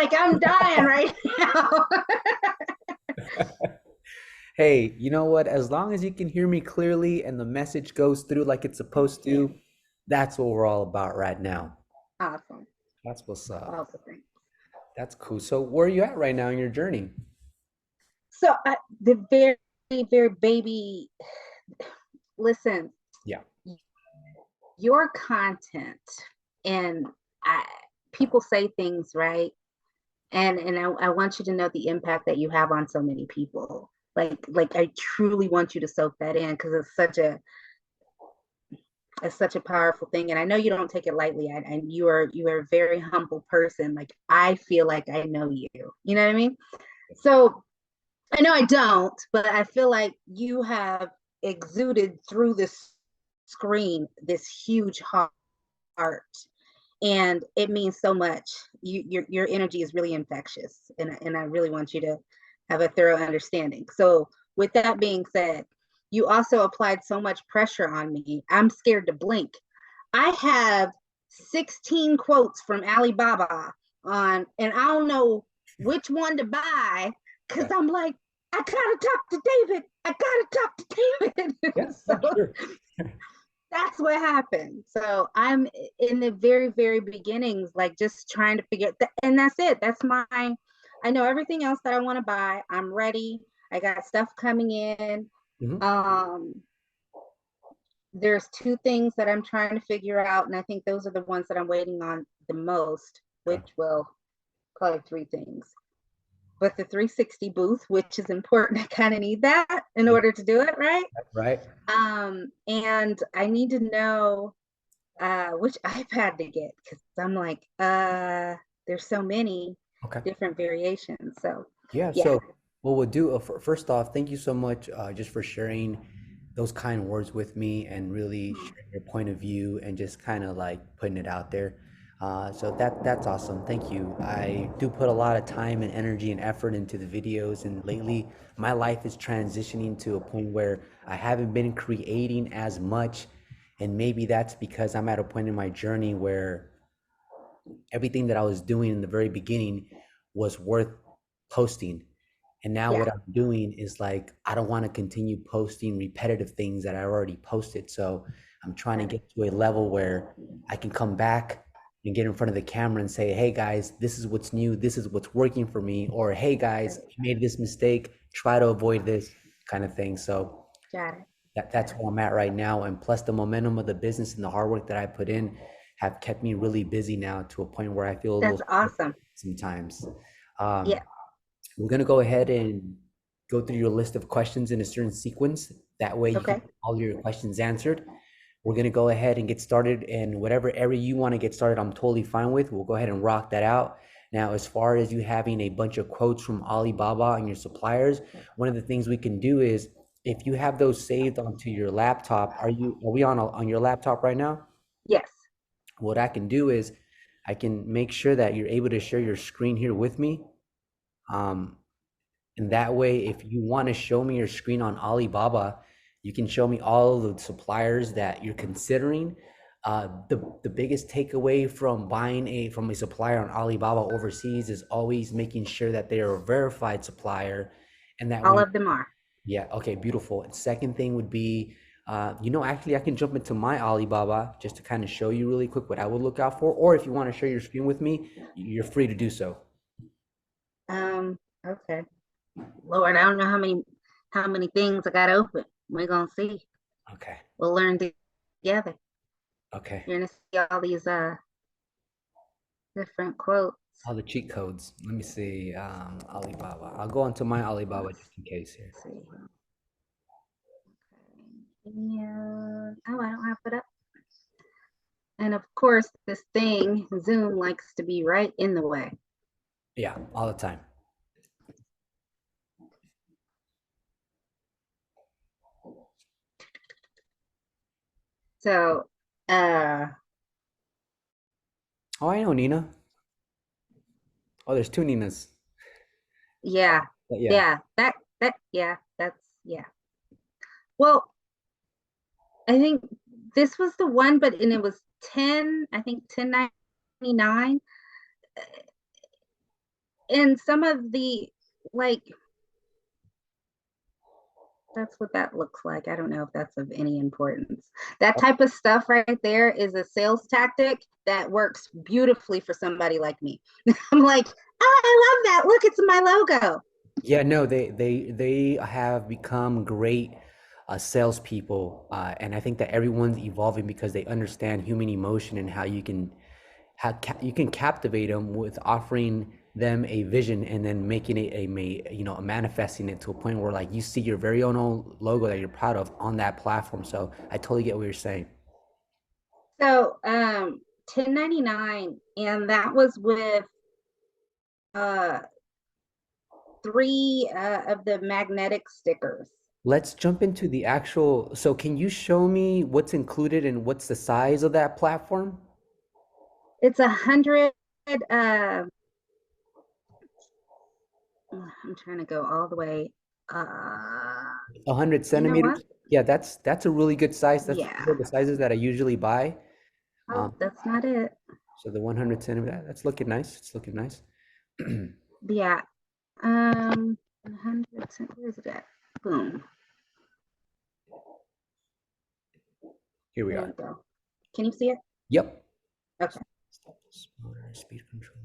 like I'm dying right now. Hey, you know what? As long as you can hear me clearly and the message goes through like it's supposed Yeah, to, that's what we're all about right now. awesome. That's what's up. All the things. That's cool. So where are you at right now in your journey? So the very, very baby, listen, Yeah. your content and I, people say things, right? And I want you to know the impact that you have on so many people. Like I truly want you to soak that in because it's such a powerful thing. And I know you don't take it lightly. And you are a very humble person. Like I feel like I know you. You know what I mean? So I know I don't, but I feel like you have exuded through this screen this huge heart, and it means so much. Your energy is really infectious, and I really want you to have a thorough understanding. So, with that being said, you also applied so much pressure on me. I'm scared to blink. I have 16 quotes from Alibaba on, and I don't know which one to buy because Okay. I'm like, I gotta talk to David. I gotta talk to Yeah, David. yeah, So sure. that's what happened. So I'm in the very, very beginnings, like just trying to figure that, and that's it. That's my, I know everything else that I want to buy. I'm ready. I got stuff coming in. Hmm. Um, there's two things that I'm trying to figure out, and I think those are the ones that I'm waiting on the most, Okay. which will probably three things. But the 360 booth, which is important, I kind of need that in Yeah, order to do it, right? right. And I need to know which iPad to get because I'm like, there's so many Okay. different variations. So Yeah, yeah, so what we'll do, first off, thank you so much just for sharing those kind words with me and really sharing your point of view and just kind of like putting it out there. So that's awesome. Thank you. I do put a lot of time and energy and effort into the videos, and lately my life is transitioning to a point where I haven't been creating as much, and maybe that's because I'm at a point in my journey where everything that I was doing in the very beginning was worth posting. And now yeah, what I'm doing is like, I don't want to continue posting repetitive things that I already posted. So I'm trying to got it. get to a level where I can come back and get in front of the camera and say, hey guys, this is what's new. This is what's working for me. Or, hey guys, Right. I made this mistake. Try to avoid this kind of thing. So Got it. that's Got it. where I'm at right now. And plus the momentum of the business and the hard work that I put in have kept me really busy now to a point where I feel a That's little awesome. sometimes. Yeah. Um, we're gonna go ahead and go through your list of questions in a certain sequence. That way you can Okay. get all your questions answered. We're gonna go ahead and get started in whatever area you want to get started. I'm totally fine with. We'll go ahead and rock that out. Now, as far as you having a bunch of quotes from Alibaba and your suppliers, one of the things we can do is if you have those saved onto your laptop, are we on your laptop right now? Yes. What I can do is I can make sure that you're able to share your screen here with me. Um, and that way, if you want to show me your screen on Alibaba, you can show me all the suppliers that you're considering. The biggest takeaway from buying from a supplier on Alibaba overseas is always making sure that they are a verified supplier, and that All when of them are. yeah, okay, beautiful. And second thing would be, actually, I can jump into my Alibaba just to kind of show you really quick what I would look out for, or if you want to share your screen with me, you're free to do so. Okay. Lord, I don't know how many things I got open. We're gonna see. Okay, We'll learn together. okay. You're gonna see all these different quotes. All the cheat codes. Let me see. Alibaba. I'll go onto my Alibaba Let's just in case here. see. And oh, I don't have it up. And of course, this thing, Zoom, likes to be right in the way. Yeah, all the time. So, uh, Oh, I know Nina. Oh, there's two Ninas. yeah, But yeah. yeah, yeah, yeah. Well, I think this was the one, and it was 10, I think 10.99. and some of the, like, that's what that looks like. I don't know if that's of any importance. That type of stuff right there is a sales tactic that works beautifully for somebody like me. I'm like, oh, I love that. Look, it's my logo. Yeah, no, they have become great salespeople, and I think that everyone's evolving because they understand human emotion and how you can captivate them with offering them a vision and then making it manifesting it to a point where like you see your very own logo that you're proud of on that platform. So I totally get what you're saying. So 1099, and that was with uh three of the magnetic stickers. Let's jump into the actual. So can you show me what's included and what's the size of that platform? It's 100. Uh, I'm trying to go all the way. Uh, 100 you know what? centimeters. Yeah, that's a really good size. That's Yeah. the sizes that I usually buy. Oh, Um, that's not it. so the 100 centimeter, that's looking nice. It's looking nice. Yeah. 100. Where's it at? Boom. Here we There are. we go. Can you see it? Yep. Okay. Motor speed controller,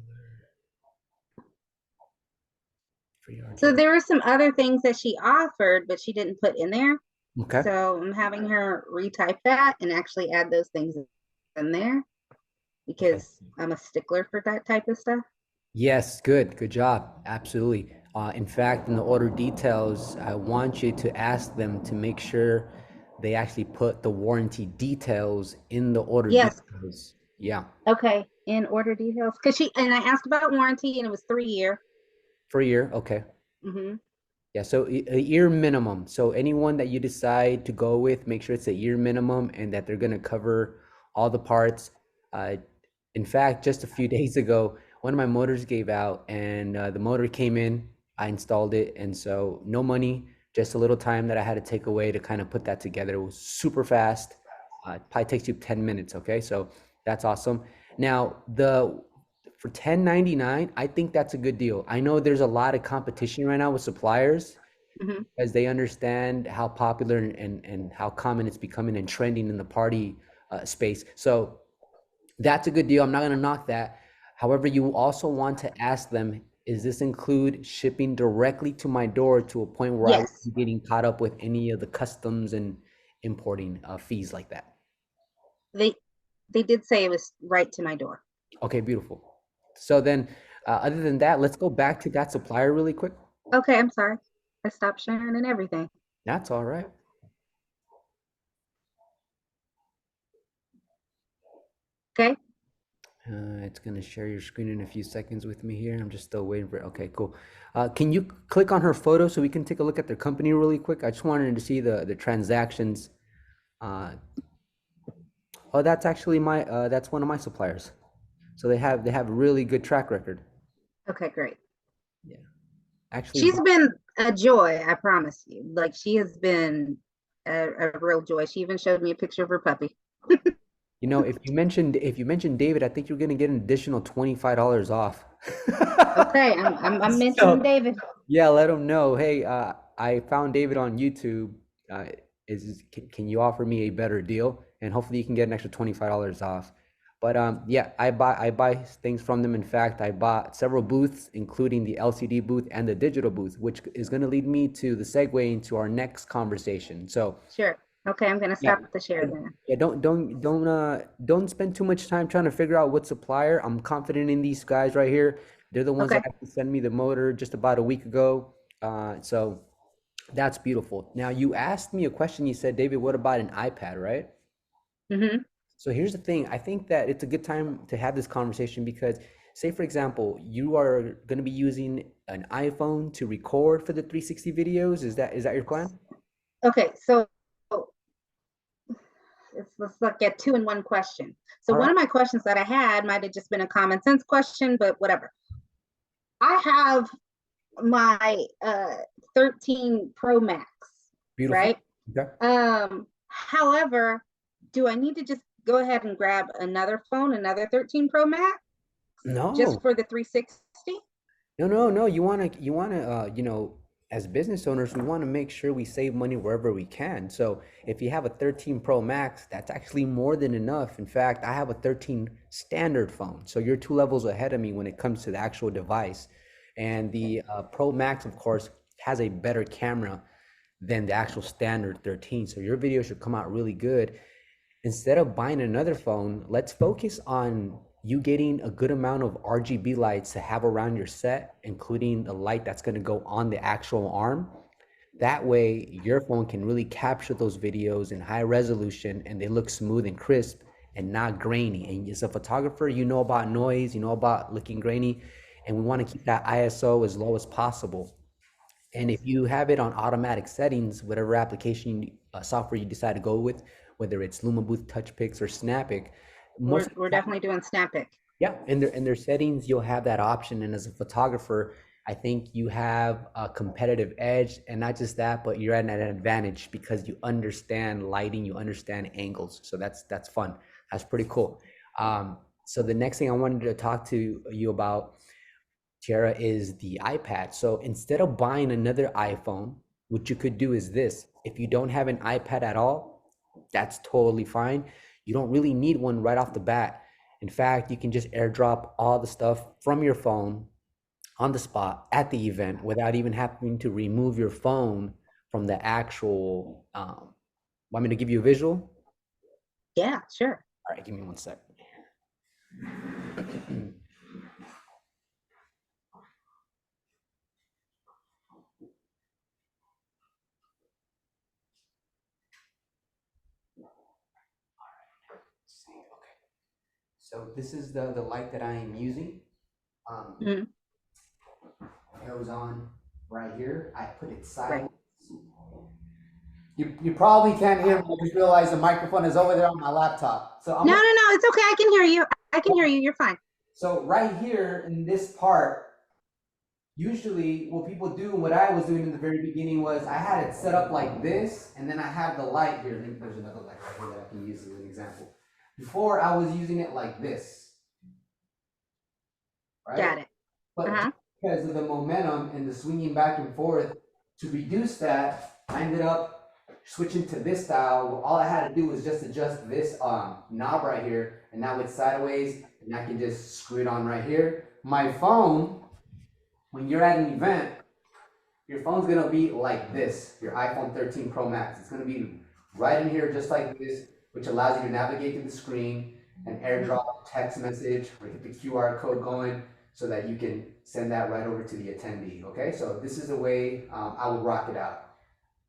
free So RGB. there were some other things that she offered, but she didn't put in there. Okay. So I'm having her retype that and actually add those things in there Okay. because I'm a stickler for that type of stuff. Yes, good. Good job. Absolutely. In fact, in the order details, I want you to ask them to make sure they actually put the warranty details in the order Yes. details. Yeah. Okay. In order details. Because and I asked about warranty and it was 3 year. For a year. Okay. Mm-hmm. Yeah, so a year minimum. So anyone that you decide to go with, make sure it's a year minimum and that they're going to cover all the parts. Uh, in fact, just a few days ago, one of my motors gave out and the motor came in. I installed it, and so no money, just a little time that I had to take away to kind of put that together. It was super fast. It probably takes you 10 minutes. Okay, so that's awesome. Now the for 1099, I think that's a good deal. I know there's a lot of competition right now with suppliers Mm-hmm. as they understand how popular and how common it's becoming and trending in the party space. So that's a good deal. I'm not going to knock that. However, you also want to ask them, is this include shipping directly to my door to a point where I won't Yes. be getting caught up with any of the customs and importing fees like that? They they did say it was right to my door. Okay, beautiful. So then, other than that, let's go back to that supplier really quick. Okay, I'm sorry. I stopped sharing and everything. That's all right. Okay. It's gonna share your screen in a few seconds with me here. I'm just still waiting for it. Okay, cool. Can you click on her photo so we can take a look at their company really quick? I just wanted to see the transactions. Uh, oh, that's actually my that's one of my suppliers. So they have a really good track record. Okay, great. Yeah, actually, She's been a joy, I promise you. Like she has been a real joy. She even showed me a picture of her puppy. if you mentioned David, I think you're gonna get an additional $25 off. Okay, I'm mentioning So David. yeah, let them know. Hey, I found David on YouTube. Uh, can you offer me a better deal? And hopefully you can get an extra $25 off. But yeah, I buy things from them. In fact, I bought several booths, including the LCD booth and the digital booth, which is going to lead me to the segue into our next conversation. So Sure. Okay, I'm gonna yeah, stop the share then. yeah, don't spend too much time trying to figure out what supplier. I'm confident in these guys right here. They're the ones that Okay. actually sent me the motor just about a week ago. So that's beautiful. Now you asked me a question. You said, David, what about an iPad, right? Mm-hmm. So here's the thing. I think that it's a good time to have this conversation because, say, for example, you are going to be using an iPhone to record for the 360 videos. Is that your plan? Okay, so let's look at two in one question. So All one right. of my questions that I had might have just been a common sense question, but whatever. I have my 13 Pro Max, Beautiful. right? Okay. However, do I need to just go ahead and grab another phone, another 13 Pro Max, just No. for the 360? No, no, no. As business owners, we want to make sure we save money wherever we can. So if you have a 13 Pro Max, that's actually more than enough. In fact, I have a 13 standard phone. So you're two levels ahead of me when it comes to the actual device. And the Pro Max, of course, has a better camera than the actual standard 13. So your video should come out really good. Instead of buying another phone, let's focus on you getting a good amount of RGB lights to have around your set, including the light that's going to go on the actual arm. That way, your phone can really capture those videos in high resolution and they look smooth and crisp and not grainy. And as a photographer, you know about noise, you know about looking grainy, and we want to keep that ISO as low as possible. And if you have it on automatic settings, whatever application software you decide to go with, whether it's Luma Booth, TouchPix, or Snappic, most of We're the time, definitely doing Snappic. yeah, in their settings, you'll have that option. And as a photographer, I think you have a competitive edge, and not just that, but you're at an advantage because you understand lighting, you understand angles. So that's fun. That's pretty cool. So the next thing I wanted to talk to you about, Tierra, is the iPad. So instead of buying another iPhone, what you could do is this. If you don't have an iPad at all, that's totally fine. You don't really need one right off the bat. In fact, you can just airdrop all the stuff from your phone on the spot at the event without even having to remove your phone from the actual. Want me to give you a visual? Yeah, sure. All right, give me one sec. Okay. So this is the light that I am using. Um, Mhm. it goes on right here. I put it Right. sideways. You probably can't hear me. I just realized the microphone is over there on my laptop. So I'm No, no, gonna, no. It's okay. I can hear you. I can hear you. You're fine. so right here in this part, usually what people do, what I was doing in the very beginning was I had it set up like this, and then I have the light here. There's another light right here that I can use as an example. Before I was using it like this, right? Got it. But Uh-huh. just because of the momentum and the swinging back and forth, to reduce that, I ended up switching to this style. All I had to do was just adjust this knob right here, and now it's sideways, and I can just screw it on right here. My phone, when you're at an event, your phone's gonna be like this, your iPhone 13 Pro Max. It's gonna be right in here just like this, which allows you to navigate to the screen and Mhm. airdrop text message or get the QR code going so that you can send that right over to the attendee. Okay, so this is the way I would rock it out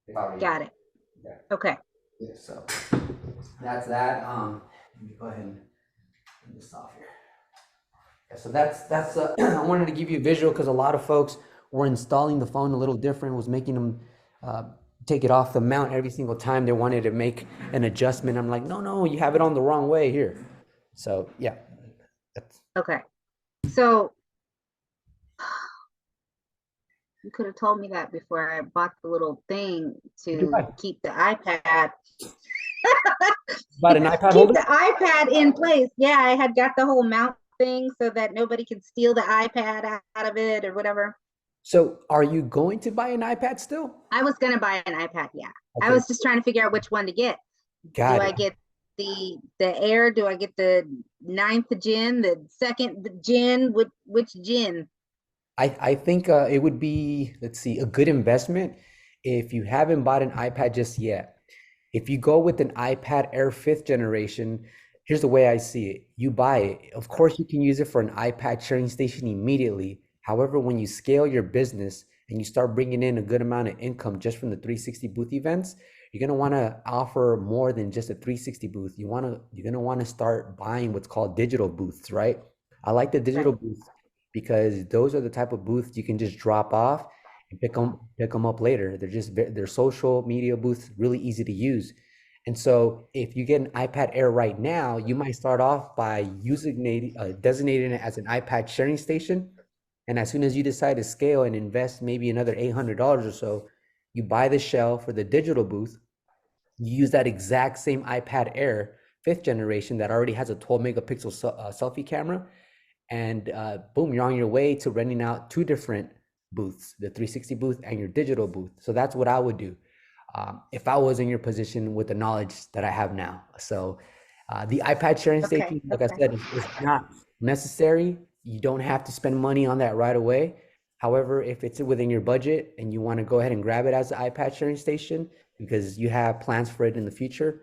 if I were you. Got it. Okay. Okay. Yeah, so that's that. Let me go ahead and turn this off here. Yeah, so that's I wanted to give you a visual because a lot of folks were installing the phone a little different, was making them uh, take it off the mount every single time they wanted to make an adjustment. I'm like, no, no, you have it on the wrong way here. So yeah, that's, Okay. So you could have told me that before I bought the little thing did you to buy keep the iPad an iPad keep holder? the iPad in place. Yeah, I had got the whole mount thing so that nobody could steal the iPad out of it or whatever. So are you going to buy an iPad still? I was gonna buy an iPad, yeah. I Okay, was just trying to figure out which one to get. Do got I it. get the Air? Do I get the ninth gen, the second gen? Which gen? I think it would be, let's see, a good investment if you haven't bought an iPad just yet. If you go with an iPad Air fifth generation, here's the way I see it. You buy it. Of course, you can use it for an iPad sharing station immediately. However, when you scale your business and you start bringing in a good amount of income just from the 360 booth events, you're going to want to offer more than just a 360 booth. You're going to want to start buying what's called digital booths, right? I like the digital Right. booths because those are the type of booths you can just drop off and pick them up later. They're social media booths, really easy to use. And so if you get an iPad Air right now, you might start off by designating it as an iPad sharing station. And as soon as you decide to scale and invest maybe another $800 or so, you buy the shell for the digital booth. You use that exact same iPad Air fifth generation that already has a 12 megapixel selfie camera, and boom, you're on your way to renting out two different booths, the 360 booth and your digital booth. So that's what I would do if I was in your position with the knowledge that I have now. So the iPad sharing Okay. station, like I Okay. said, is not necessary. You don't have to spend money on that right away. However, if it's within your budget and you want to go ahead and grab it as an iPad sharing station because you have plans for it in the future,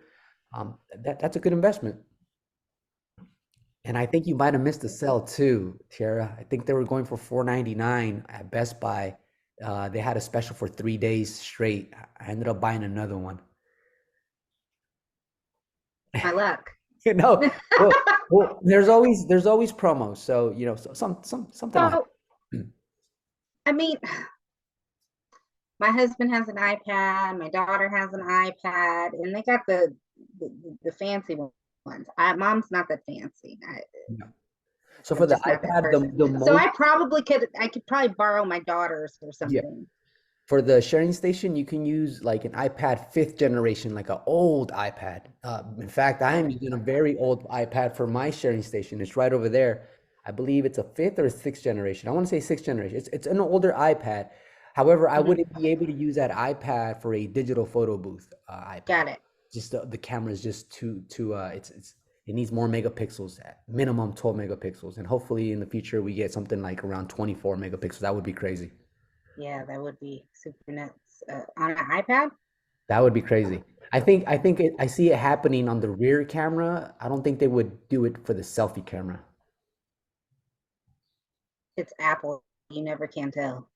that's a good investment. And I think you might have missed the sale too, Tierra. I think they were going for 499 at Best Buy. They had a special for 3 days straight. I ended up buying another one. My luck. You know, well, there's always promos. So something will So, happen. I mean, my husband has an iPad, my daughter has an iPad, and they got the fancy ones. Mom's not that fancy. Yeah. So for I'm the just not that iPad, person. the So most I could probably borrow my daughter's or yeah. something. For the sharing station, you can use like an iPad fifth generation, like an old iPad. In fact, I am Okay. using a very old iPad for my sharing station. It's right over there. I believe it's a fifth or a sixth generation. I want to say sixth generation. It's an older iPad. However, I Hmm. wouldn't be able to use that iPad for a digital photo booth iPad. Got it. Just the camera is just too it needs more megapixels, at minimum 12 megapixels, and hopefully in the future we get something like around 24 megapixels. That would be crazy. Yeah, that would be super nuts. On an iPad, That would be crazy. I see it happening on the rear camera. I don't think they would do it for the selfie camera. it's Apple. You never can tell.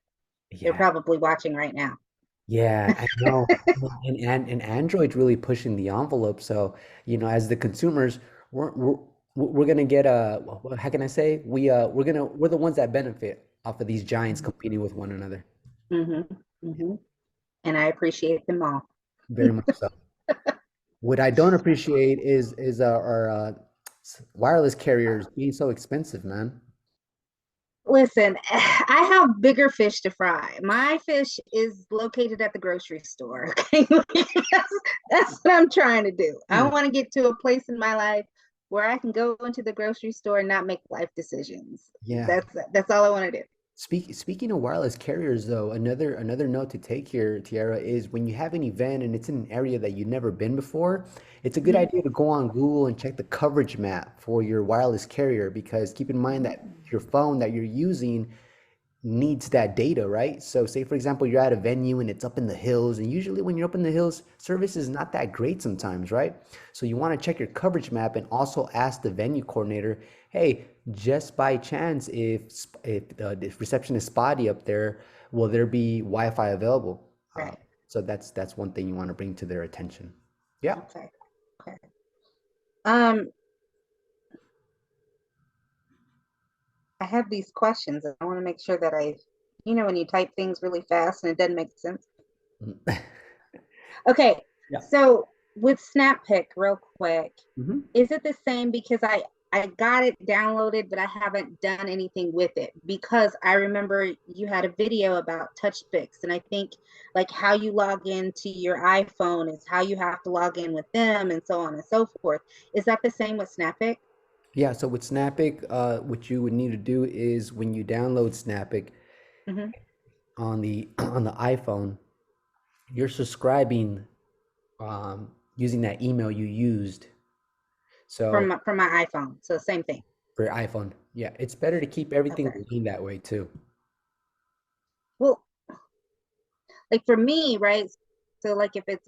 They're Yeah, probably watching right now. yeah, I know. And Android's really pushing the envelope. So, as the consumers, we're we're we're gonna get how can I say? We're the ones that benefit off of these giants competing with one another. Hmm. Hmm. And I appreciate them all. Very much so. What I don't appreciate is our wireless carriers being so expensive, man. Listen, I have bigger fish to fry. My fish is located at the grocery store. Okay, that's what I'm trying to do. I want to get to a place in my life where I can go into the grocery store and not make life decisions. Yeah. That's all I want to do. Speaking of wireless carriers, though, another note to take here, Tiara, is when you have an event and it's in an area that you've never been before, it's a good Mhm. idea to go on Google and check the coverage map for your wireless carrier because keep in mind that your phone that you're using needs that data, right? So say for example, you're at a venue and it's up in the hills, and usually when you're up in the hills, service is not that great sometimes, right? So you want to check your coverage map and also ask the venue coordinator, hey, just by chance, if reception is spotty up there, will there be Wi-Fi available? Right. So that's one thing you want to bring to their attention. Yeah. Okay. Okay. Um, I have these questions. I want to make sure that when you type things really fast and it doesn't make sense. Okay, Yeah. so with SnapPick, real quick, Mhm. is it the same? Because I got it downloaded, but I haven't done anything with it because I remember you had a video about TouchPix, and I think like how you log into your iPhone is how you have to log in with them, and so on and so forth. Is that the same with SnapPick? Yeah, so with Snapic, what you would need to do is when you download Snapic Hmm. on the on the iPhone, you're subscribing using that email you used. From So from my iPhone, so same thing. for your iPhone, yeah, it's better to keep everything Okay. lean that way too. Well, like for me, right? So like if it's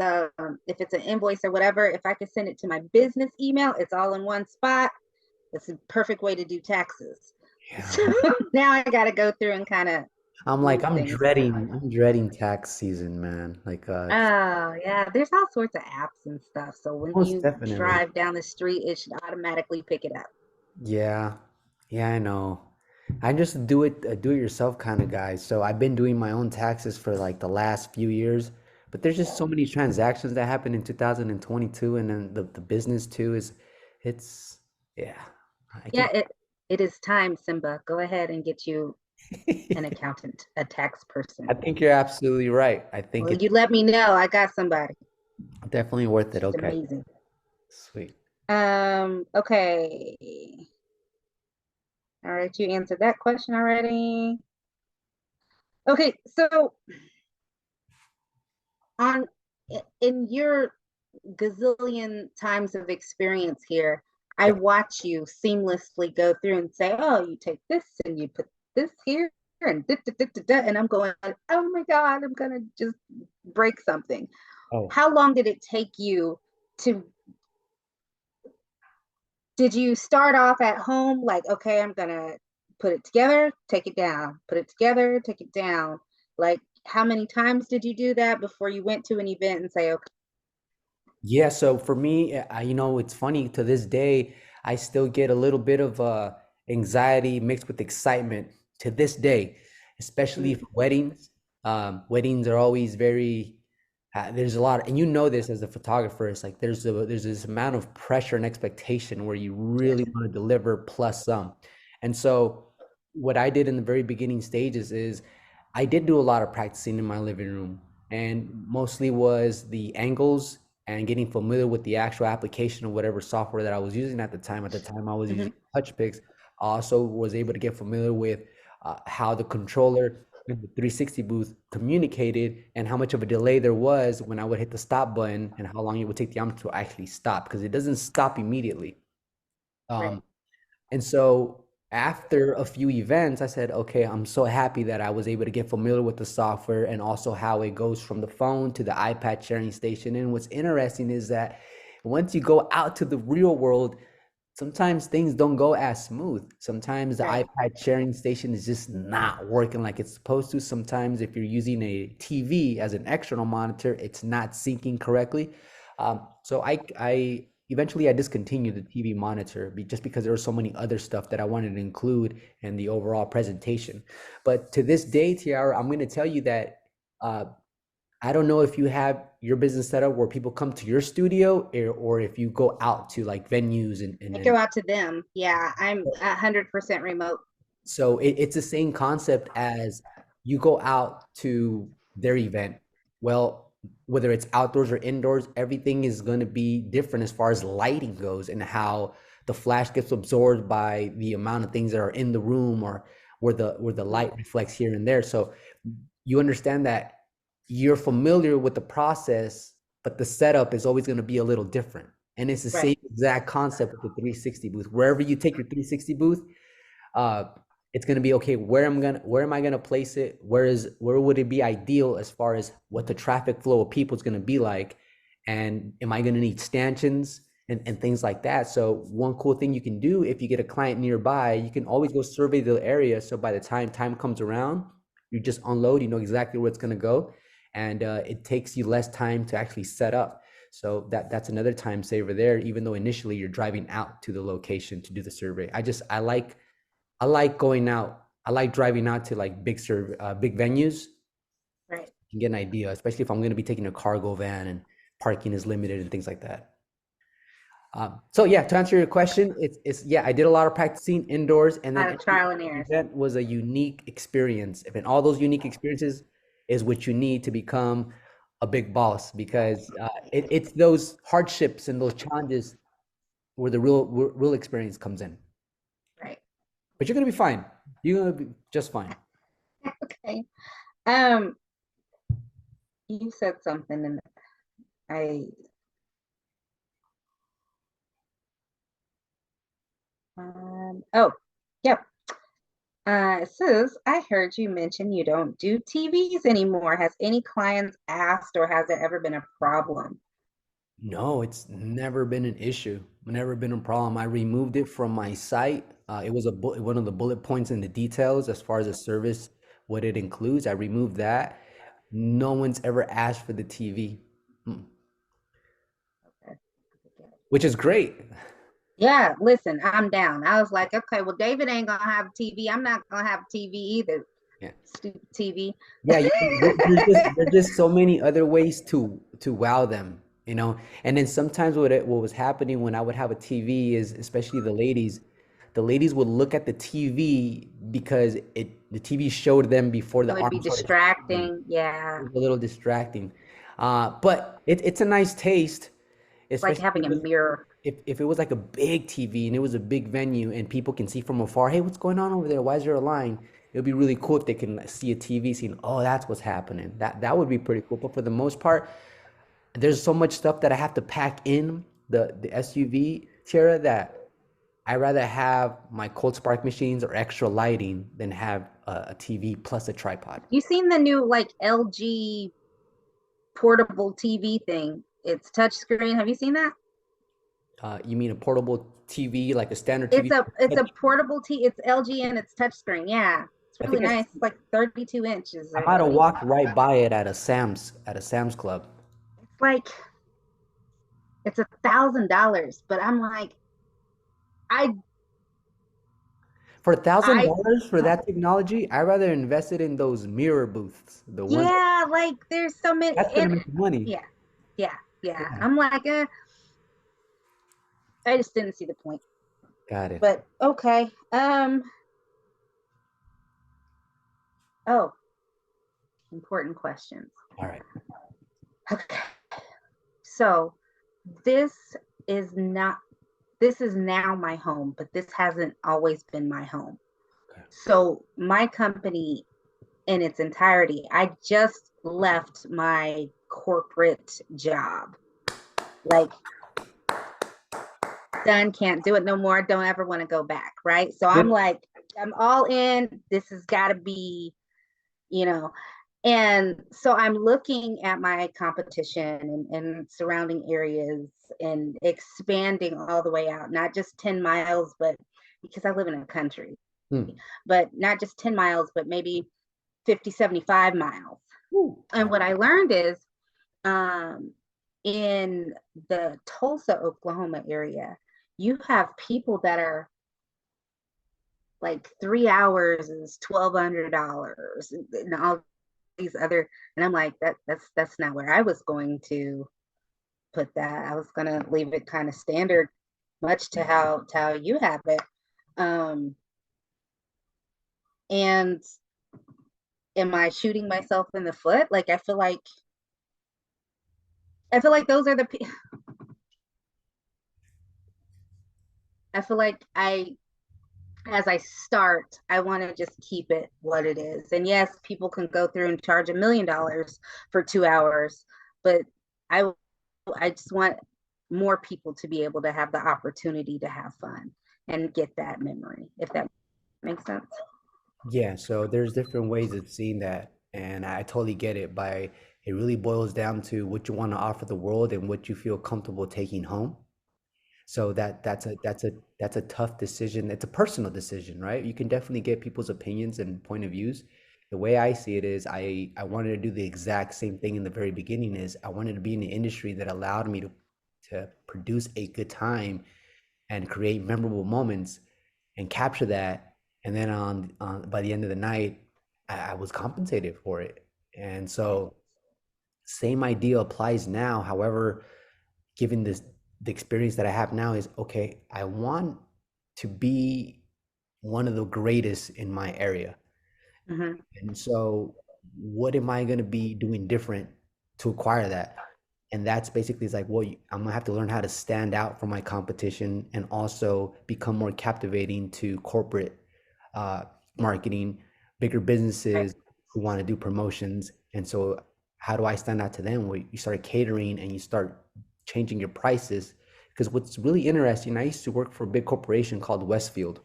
an invoice or whatever, if I could send it to my business email, it's all in one spot. It's a perfect way to do taxes. Yeah, So now I got to go through and kind of I'm like move I'm things. dreading tax season, man. Like Oh yeah, there's all sorts of apps and stuff. So when most you definitely. drive down the street, it should automatically pick it up. Yeah, yeah, I know. I just do it yourself kind of guy. So I've been doing my own taxes for like the last few years, but there's just so many transactions that happened in 2022, and then the business too is, it's yeah, I Yeah, can. it is time, Simba. Go ahead and get you an I accountant, a tax person. think you're absolutely right. I think Well, it's you let me know. I got somebody. definitely worth it. She's Okay, amazing. sweet. Okay. All right, you answered that question already. Okay, so on in your gazillion times of experience here, I Yeah. watch you seamlessly go through and say, "Oh, you take this and you put this here and da, da, da, da, da," and I'm going, "Oh my God, I'm gonna just break something." Oh, How long did it take you to? Did you start off at home like, okay, I'm gonna put it together, take it down, put it together, take it down? Like, how many times did you do that before you went to an event and say, okay, yeah. So for me, it's funny to this day, I still get a little bit of anxiety mixed with excitement to this day, especially for mm, weddings. Weddings are always very, there's a lot, and you know this as a photographer, it's like there's this amount of pressure and expectation where you yes, really want to deliver plus some. And so what I did in the very beginning stages is I did do a lot of practicing in my living room, and mostly was the angles and getting familiar with the actual application of whatever software that I was using at the time. At the time, I was mm-hmm, using TouchPix. I also was able to get familiar with how the controller in the 360 booth communicated and how much of a delay there was when I would hit the stop button and how long it would take the arm to actually stop because it doesn't stop immediately. right, Um, and so after a few events, I said, okay, I'm so happy that I was able to get familiar with the software and also how it goes from the phone to the iPad sharing station. And what's interesting is that once you go out to the real world, sometimes things don't go as smooth. Sometimes the right, iPad sharing station is just not working like it's supposed to. Sometimes if you're using a TV as an external monitor, it's not syncing correctly. So I eventually I discontinued the TV monitor just because there was so many other stuff that I wanted to include in the overall presentation. But to this day, Tiara, I'm going to tell you that uh, I don't know if you have your business set up where people come to your studio or if you go out to like venues and I then go out to them. Yeah, I'm 100% remote. so it's the same concept as you go out to their event. Well, whether it's outdoors or indoors, everything is going to be different as far as lighting goes and how the flash gets absorbed by the amount of things that are in the room or where the Mm, light reflects here and there. So you understand that you're familiar with the process, but the setup is always going to be a little different. And it's the right, same exact concept with the 360 booth. Wherever you take your 360 booth, uh, it's gonna be okay. Where am I gonna place it? Where would it be ideal as far as what the traffic flow of people is gonna be like, and am I gonna need stanchions and things like that? So one cool thing you can do if you get a client nearby, you can always go survey the area. So by the time comes around, you just unload. You know exactly where it's gonna go, and it takes you less time to actually set up. So that's another time saver there. Even though initially you're driving out to the location to do the survey, I like going out. I like driving out to like big venues. right. You can get an idea, especially if I'm going to be taking a cargo van and parking is limited and things like that. So yeah, to answer your question, it's yeah, I did a lot of practicing indoors, and A then lot of trial and errors. event was a unique experience. And all those unique experiences is what you need to become a big boss because it's those hardships and those challenges where the real experience comes in. Right. But you're gonna be fine. You're gonna be just fine. Okay. Um, you said something and I oh, yep. Sis, I heard you mention you don't do TVs anymore. Has any clients asked or has there ever been a problem? No, it's never been an issue. Never been a problem. I removed it from my site. It was one of the bullet points in the details as far as the service, what it includes. I removed that. No one's ever asked for the TV, Okay. which is great. Yeah, listen, I'm down. I was like, okay, well, David ain't gonna have TV. I'm not gonna have TV either. Yeah. Stupid TV. Yeah, there's just so many other ways to wow them, you know. And then sometimes what was happening when I would have a TV is especially the ladies would look at the TV because the TV showed them before It the would arm be started showing. distracting. Yeah, It was a little distracting. But it's a nice taste, it's like especially having a with mirror. if it was like a big TV and it was a big venue and people can see from afar, hey, what's going on over there? Why is there a line? It would be really cool if they can like, see a TV, seeing, oh, that's what's happening. That would be pretty cool. But for the most part, there's so much stuff that I have to pack in the SUV, Tierra, that I rather have my cold spark machines or extra lighting than have a TV plus a tripod. You seen the new like LG portable TV thing? It's touchscreen. Have you seen that? You mean a portable TV, like a standard It's TV? a portable T. It's LG and it's touchscreen. Yeah, it's I really think nice. It's like 32 inches, I I might have think. walked right by it at a Sam's Club. It's like it's $1,000, but I'm like, I For a thousand I dollars for that technology, I rather invest it in those mirror booths, the ones that, yeah, like there's so many. that's gonna make money. Yeah, yeah, yeah. Yeah, I'm like, I just didn't see the point. got it. But okay. Oh, important questions. All right. Okay. So this is not this is now my home, but this hasn't always been my home. Okay. So my company in its entirety, I just left my corporate job. Like done, can't do it no more, don't ever want to go back, right? So I'm Good. like, I'm all in. This has got to be, you know. And so I'm looking at my competition and surrounding areas and expanding all the way out, not just 10 miles, but because I live in a country, Hmm. but not just 10 miles, but maybe 50, 75 miles. Woo. And what I learned is um, in the Tulsa, Oklahoma area, you have people that are like 3 hours is $1,200 and all these other, and I'm like, that's not where I was going to put that. I was gonna leave it kind of standard, much to how you have it. Um, and am I shooting myself in the foot? Like I feel like those are I feel like I as I start, I want to just keep it what it is. And yes, people can go through and charge $1 million for 2 hours, but I I just want more people to be able to have the opportunity to have fun and get that memory, if that makes sense. Yeah, so there's different ways of seeing that, and I totally get it. By it really boils down to what you want to offer the world and what you feel comfortable taking home. So that's a tough decision. It's a personal decision, right? You can definitely get people's opinions and point of views. The way I see it is I wanted to do the exact same thing in the very beginning is I wanted to be in the industry that allowed me to produce a good time and create memorable moments and capture that. And then on by the end of the night, I was compensated for it. And so same idea applies now. However, given the experience that I have now is okay, I want to be one of the greatest in my area. Mm-hmm. And so what am I going to be doing different to acquire that? And that's basically it's like, well, I'm gonna have to learn how to stand out from my competition and also become more captivating to corporate uh, marketing, bigger Right. businesses who want to do promotions. And so, how do I stand out to them? Well, you start catering and you start changing your prices. Because what's really interesting, I used to work for a big corporation called Westfield,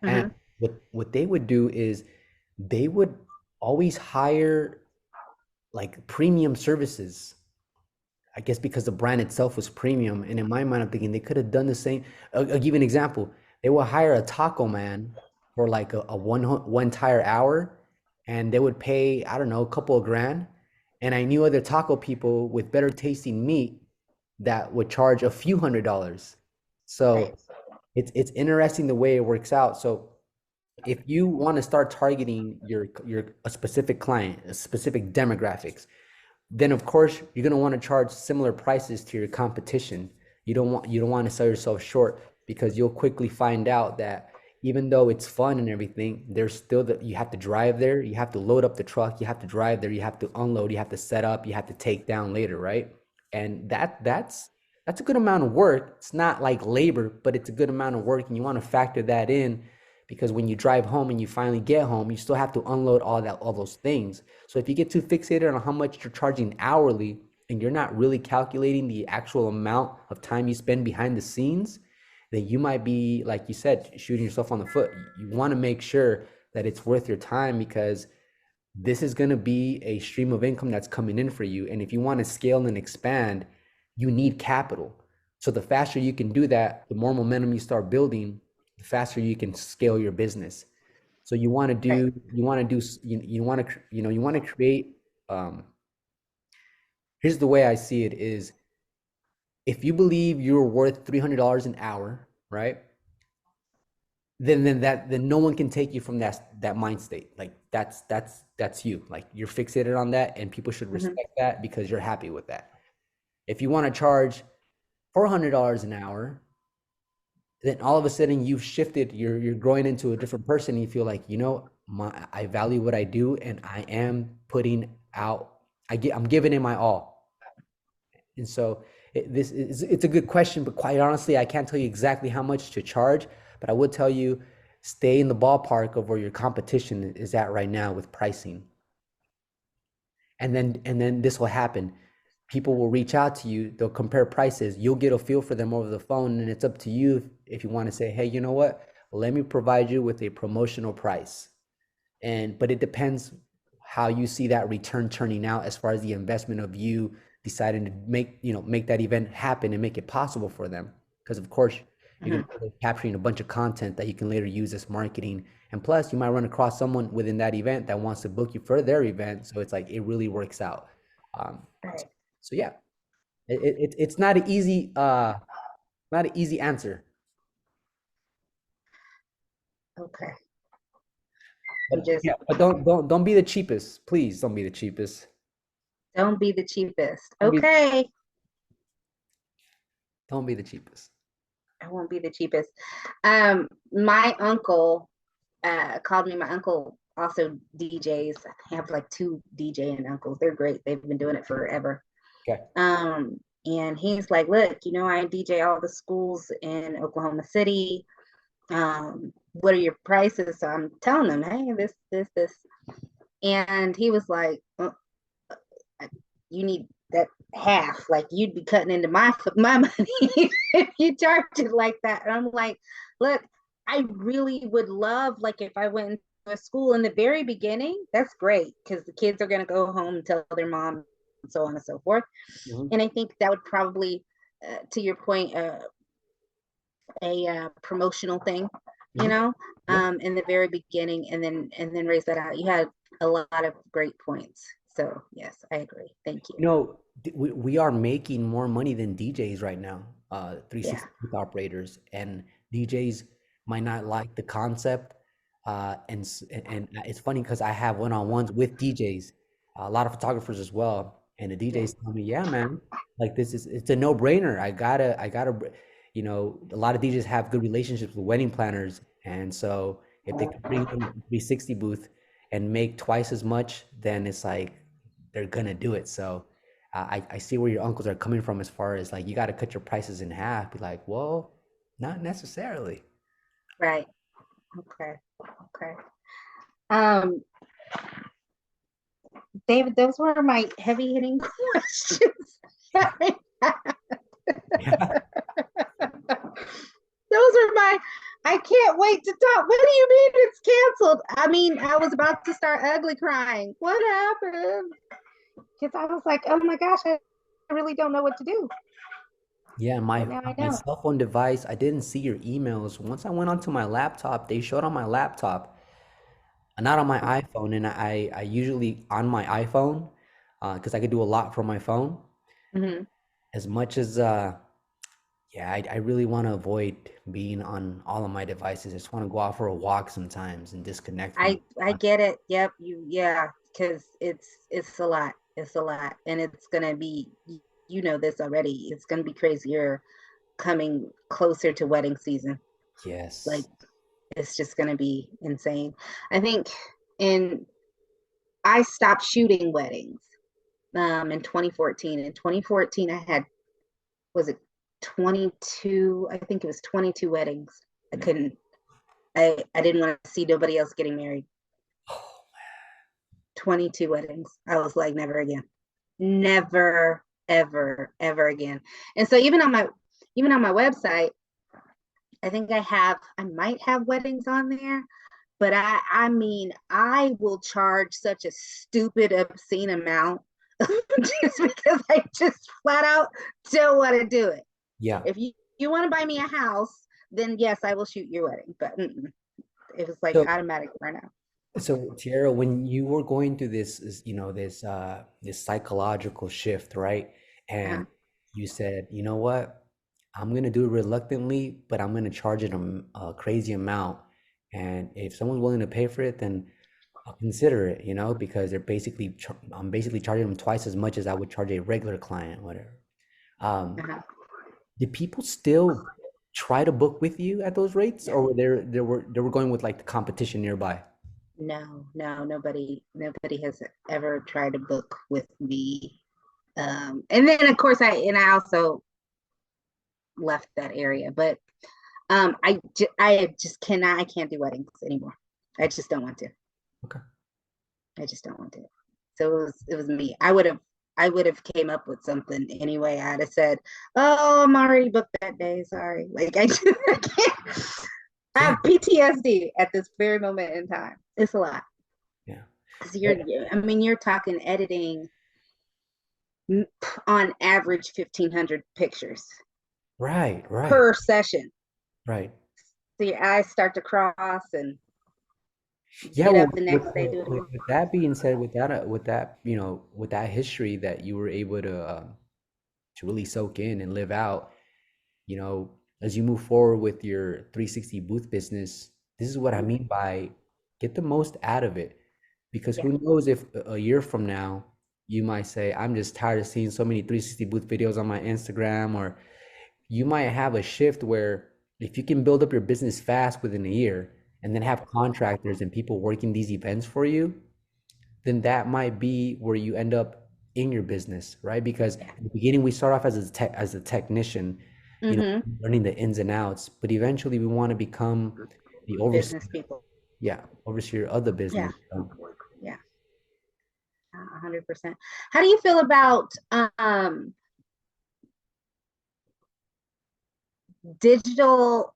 and Mm-hmm. what they would do is they would always hire like premium services. I guess because the brand itself was premium. And in my mind, I'm thinking they could have done the same. I'll give you an example. They will hire a taco man for like a one entire hour, and they would pay, I don't know, a couple of grand. And I knew other taco people with better tasting meat that would charge a few $100s. Right. So it's interesting the way it works out. So if you want to start targeting your a specific client, a specific demographics, then of course you're going to want to charge similar prices to your competition. You don't want to sell yourself short because you'll quickly find out that even though it's fun and everything, there's still that you have to drive there, you have to load up the truck, you have to drive there, you have to unload, you have to set up, you have to take down later, right? And that's That's a good amount of work. It's not like labor, but it's a good amount of work, and you want to factor that in because when you drive home and you finally get home, you still have to unload all those things. So if you get too fixated on how much you're charging hourly and you're not really calculating the actual amount of time you spend behind the scenes, then you might be, like you said, shooting yourself on the foot. You want to make sure that it's worth your time because this is going to be a stream of income that's coming in for you. And if you want to scale and expand, you need capital. So the faster you can do that, the more momentum you start building, the faster you can scale your business. So Right. you want to create, um, here's the way I see it is if you believe you're worth $300 an hour, right? Then no one can take you from that mind state. Like that's you. Like you're fixated on that, and people should Hmm. respect that because you're happy with that. If you want to charge $400 an hour, then all of a sudden you've shifted. You're growing into a different person. And you feel like I value what I do, and I am putting out. I'm giving it my all. And so it's a good question, but quite honestly, I can't tell you exactly how much to charge, but I would tell you stay in the ballpark of where your competition is at right now with pricing. And then this will happen. People will reach out to you, they'll compare prices, you'll get a feel for them over the phone, and it's up to you if you want to say, hey, you know what? Let me provide you with a promotional price. But it depends how you see that return turning out as far as the investment of you deciding to make that event happen and make it possible for them, because of course you're going Hmm. to be capturing a bunch of content that you can later use as marketing, and plus you might run across someone within that event that wants to book you for their event, so it's like it really works out. um, Right. so yeah, it's not an easy answer. Okay. But I'm just yeah, but don't be the cheapest, please. Don't be the cheapest. don't be the cheapest. Don't be Okay. don't be the cheapest. I won't be the cheapest. My uncle called me. My uncle also DJs. I have like two DJing uncles. They're great. They've been doing it forever. Okay. And he's like, look, I DJ all the schools in Oklahoma City. What are your prices? So I'm telling them, hey, this. And he was like, you need that half. Like you'd be cutting into my money if you charge it like that. And I'm like, look, I really would love, like, if I went to a school in the very beginning, that's great because the kids are going to go home and tell their mom and so on and so forth. Mhm. And I think that would probably, to your point, a promotional thing, you Mhm. know, Yeah. in the very beginning, and then raise that out. You had a lot of great points. So yes, I agree. Thank you. We are making more money than DJs right now, Yeah. 360 booth operators, and DJs might not like the concept. And it's funny because I have one-on-ones with DJs, a lot of photographers as well, and the Yeah. DJs tell me, yeah, man, like it's a no-brainer. A lot of DJs have good relationships with wedding planners, and so if they could bring in a 360 booth and make twice as much, then it's like they're gonna do it. So I see where your uncles are coming from as far as like you got to cut your prices in half. Be like, well, not necessarily. Right. Okay. Okay. Um, David, those were my heavy hitting questions. Yeah. Those are my. I can't wait to talk. What do you mean it's canceled? I mean, I was about to start ugly crying. What happened? Because I was like, oh my gosh, I really don't know what to do. Yeah, But now I my know. cell phone device, I didn't see your emails. Once I went onto my laptop, they showed on my laptop, not on my iPhone. And I usually on my iPhone, because I could do a lot from my phone. Hmm. As much as yeah, I really want to avoid being on all of my devices. I just want to go out for a walk sometimes and disconnect from. I get it. Yep. Yeah, because it's a lot. It's a lot, and it's gonna be. You know this already. It's gonna be crazier coming closer to wedding season. Like Yes. it's just gonna be insane. I think in I stopped shooting weddings in 2014. In 2014, I had was it 22, I think it was 22 weddings. I couldn't, I didn't want to see nobody else getting married. 22 weddings. I was like, never again. Never, ever, ever again. And so even on my website, I think I might have weddings on there, but I mean, I will charge such a stupid, obscene amount just because I just flat out don't want to do it. Yeah. If you want to buy me a house, then yes, I will shoot your wedding. But it was like So, automatic right now. so Tierra, when you were going through this psychological shift, right? Uh-huh. And you said, you know what? I'm gonna do it reluctantly, but I'm gonna charge it a crazy amount. And if someone's willing to pay for it, then I'll consider it, because I'm basically charging them twice as much as I would charge a regular client, whatever. Um, Uh-huh. did people still try to book with you at those rates, No, or they were going with like the competition nearby? no, nobody has ever tried to book with me. And then of course I also left that area, but I just cannot, I can't do weddings anymore. I just don't want to. Okay. I just don't want to. So it was me. I would have came up with something anyway. I'd have said, "Oh, I'm already booked that day. Sorry." Like I can't. I Yeah. have PTSD at this very moment in time. It's a lot. Yeah. Because I mean, you're talking editing on average 1,500 pictures Right, right, per session. right. So your eyes start to cross and Yeah, get well, up the next day, do it again. with that being said, with that history that you were able to really soak in and live out, as you move forward with your 360 booth business, this is what I mean by get the most out of it. Because Yeah. who knows if a year from now you might say, I'm just tired of seeing so many 360 booth videos on my Instagram, or you might have a shift where if you can build up your business fast within a year and then have contractors and people working these events for you, then that might be where you end up in your business, right? Because Yeah. in the beginning we start off as a technician, Mm-hmm. learning the ins and outs, but eventually we want to become the Business overseer, people. yeah, overseer of the Yeah. business. Yeah. 100%. How do you feel about digital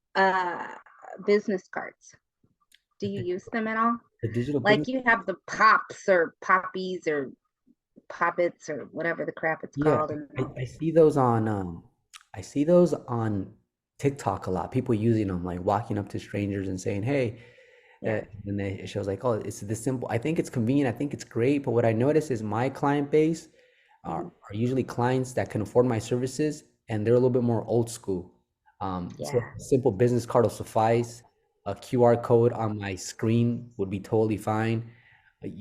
business cards? Do you use them at all? The digital Like business. you have the pops or poppies or poppets or whatever the crap it's Yeah, called. And I see those on TikTok a lot. People using them, like walking up to strangers and saying, "Hey," yeah. and it shows like, "Oh, it's this simple." I think it's convenient. I think it's great. But what I notice is my client base Mhm. are usually clients that can afford my services, and they're a little bit more old school. So Yeah. a simple business card will suffice. A QR code on my screen would be totally fine.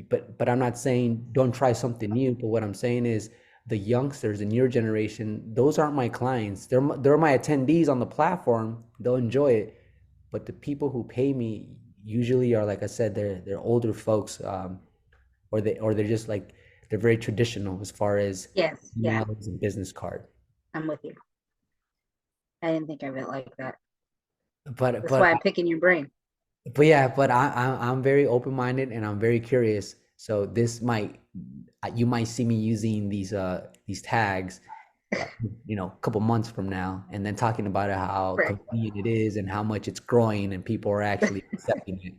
But I'm not saying don't try something new. But what I'm saying is the youngsters in your generation, those aren't my clients. They're my attendees on the platform. They'll enjoy it. But the people who pay me usually are, like I said, they're older folks, or they're just like they're very traditional as far as Yes. Yeah. emails and business card. I'm with you. I didn't think of it like that. But That's but why I'm picking your brain. but yeah, but I'm very open-minded and I'm very curious. So you might see me using these tags, uh, a couple months from now, and then talking about it, how Right. convenient it is and how much it's growing and people are actually accepting it.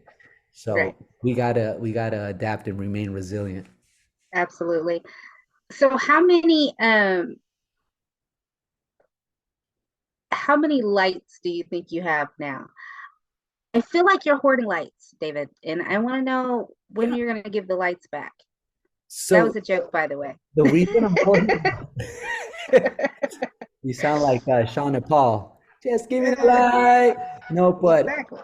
Right. So we gotta adapt and remain resilient. Absolutely. So how many lights do you think you have now? I feel like you're hoarding lights, David, and I want to know when Yeah. you're going to give the lights back. That So was a joke, by the way. the reason I'm holding, you sound like Sean and Paul. Just give me the light. No, but Exactly.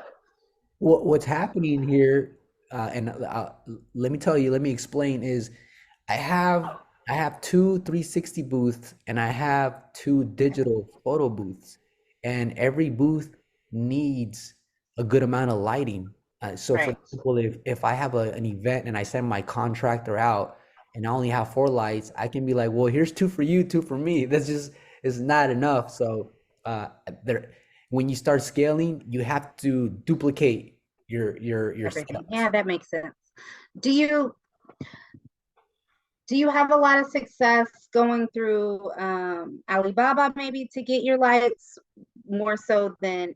what's happening here, and let me tell you, let me explain, is I have I have two 360 booths and I have two digital photo booths, and every booth needs a good amount of lighting. So for Right. example, if I have an event and I send my contractor out and I only have four lights, I can be like, well, here's two for you, two for me. That's just is not enough. So uh, there, when you start scaling, you have to duplicate your Everything. setups. Yeah, that makes sense. Do you do you have a lot of success going through Alibaba maybe to get your lights more so than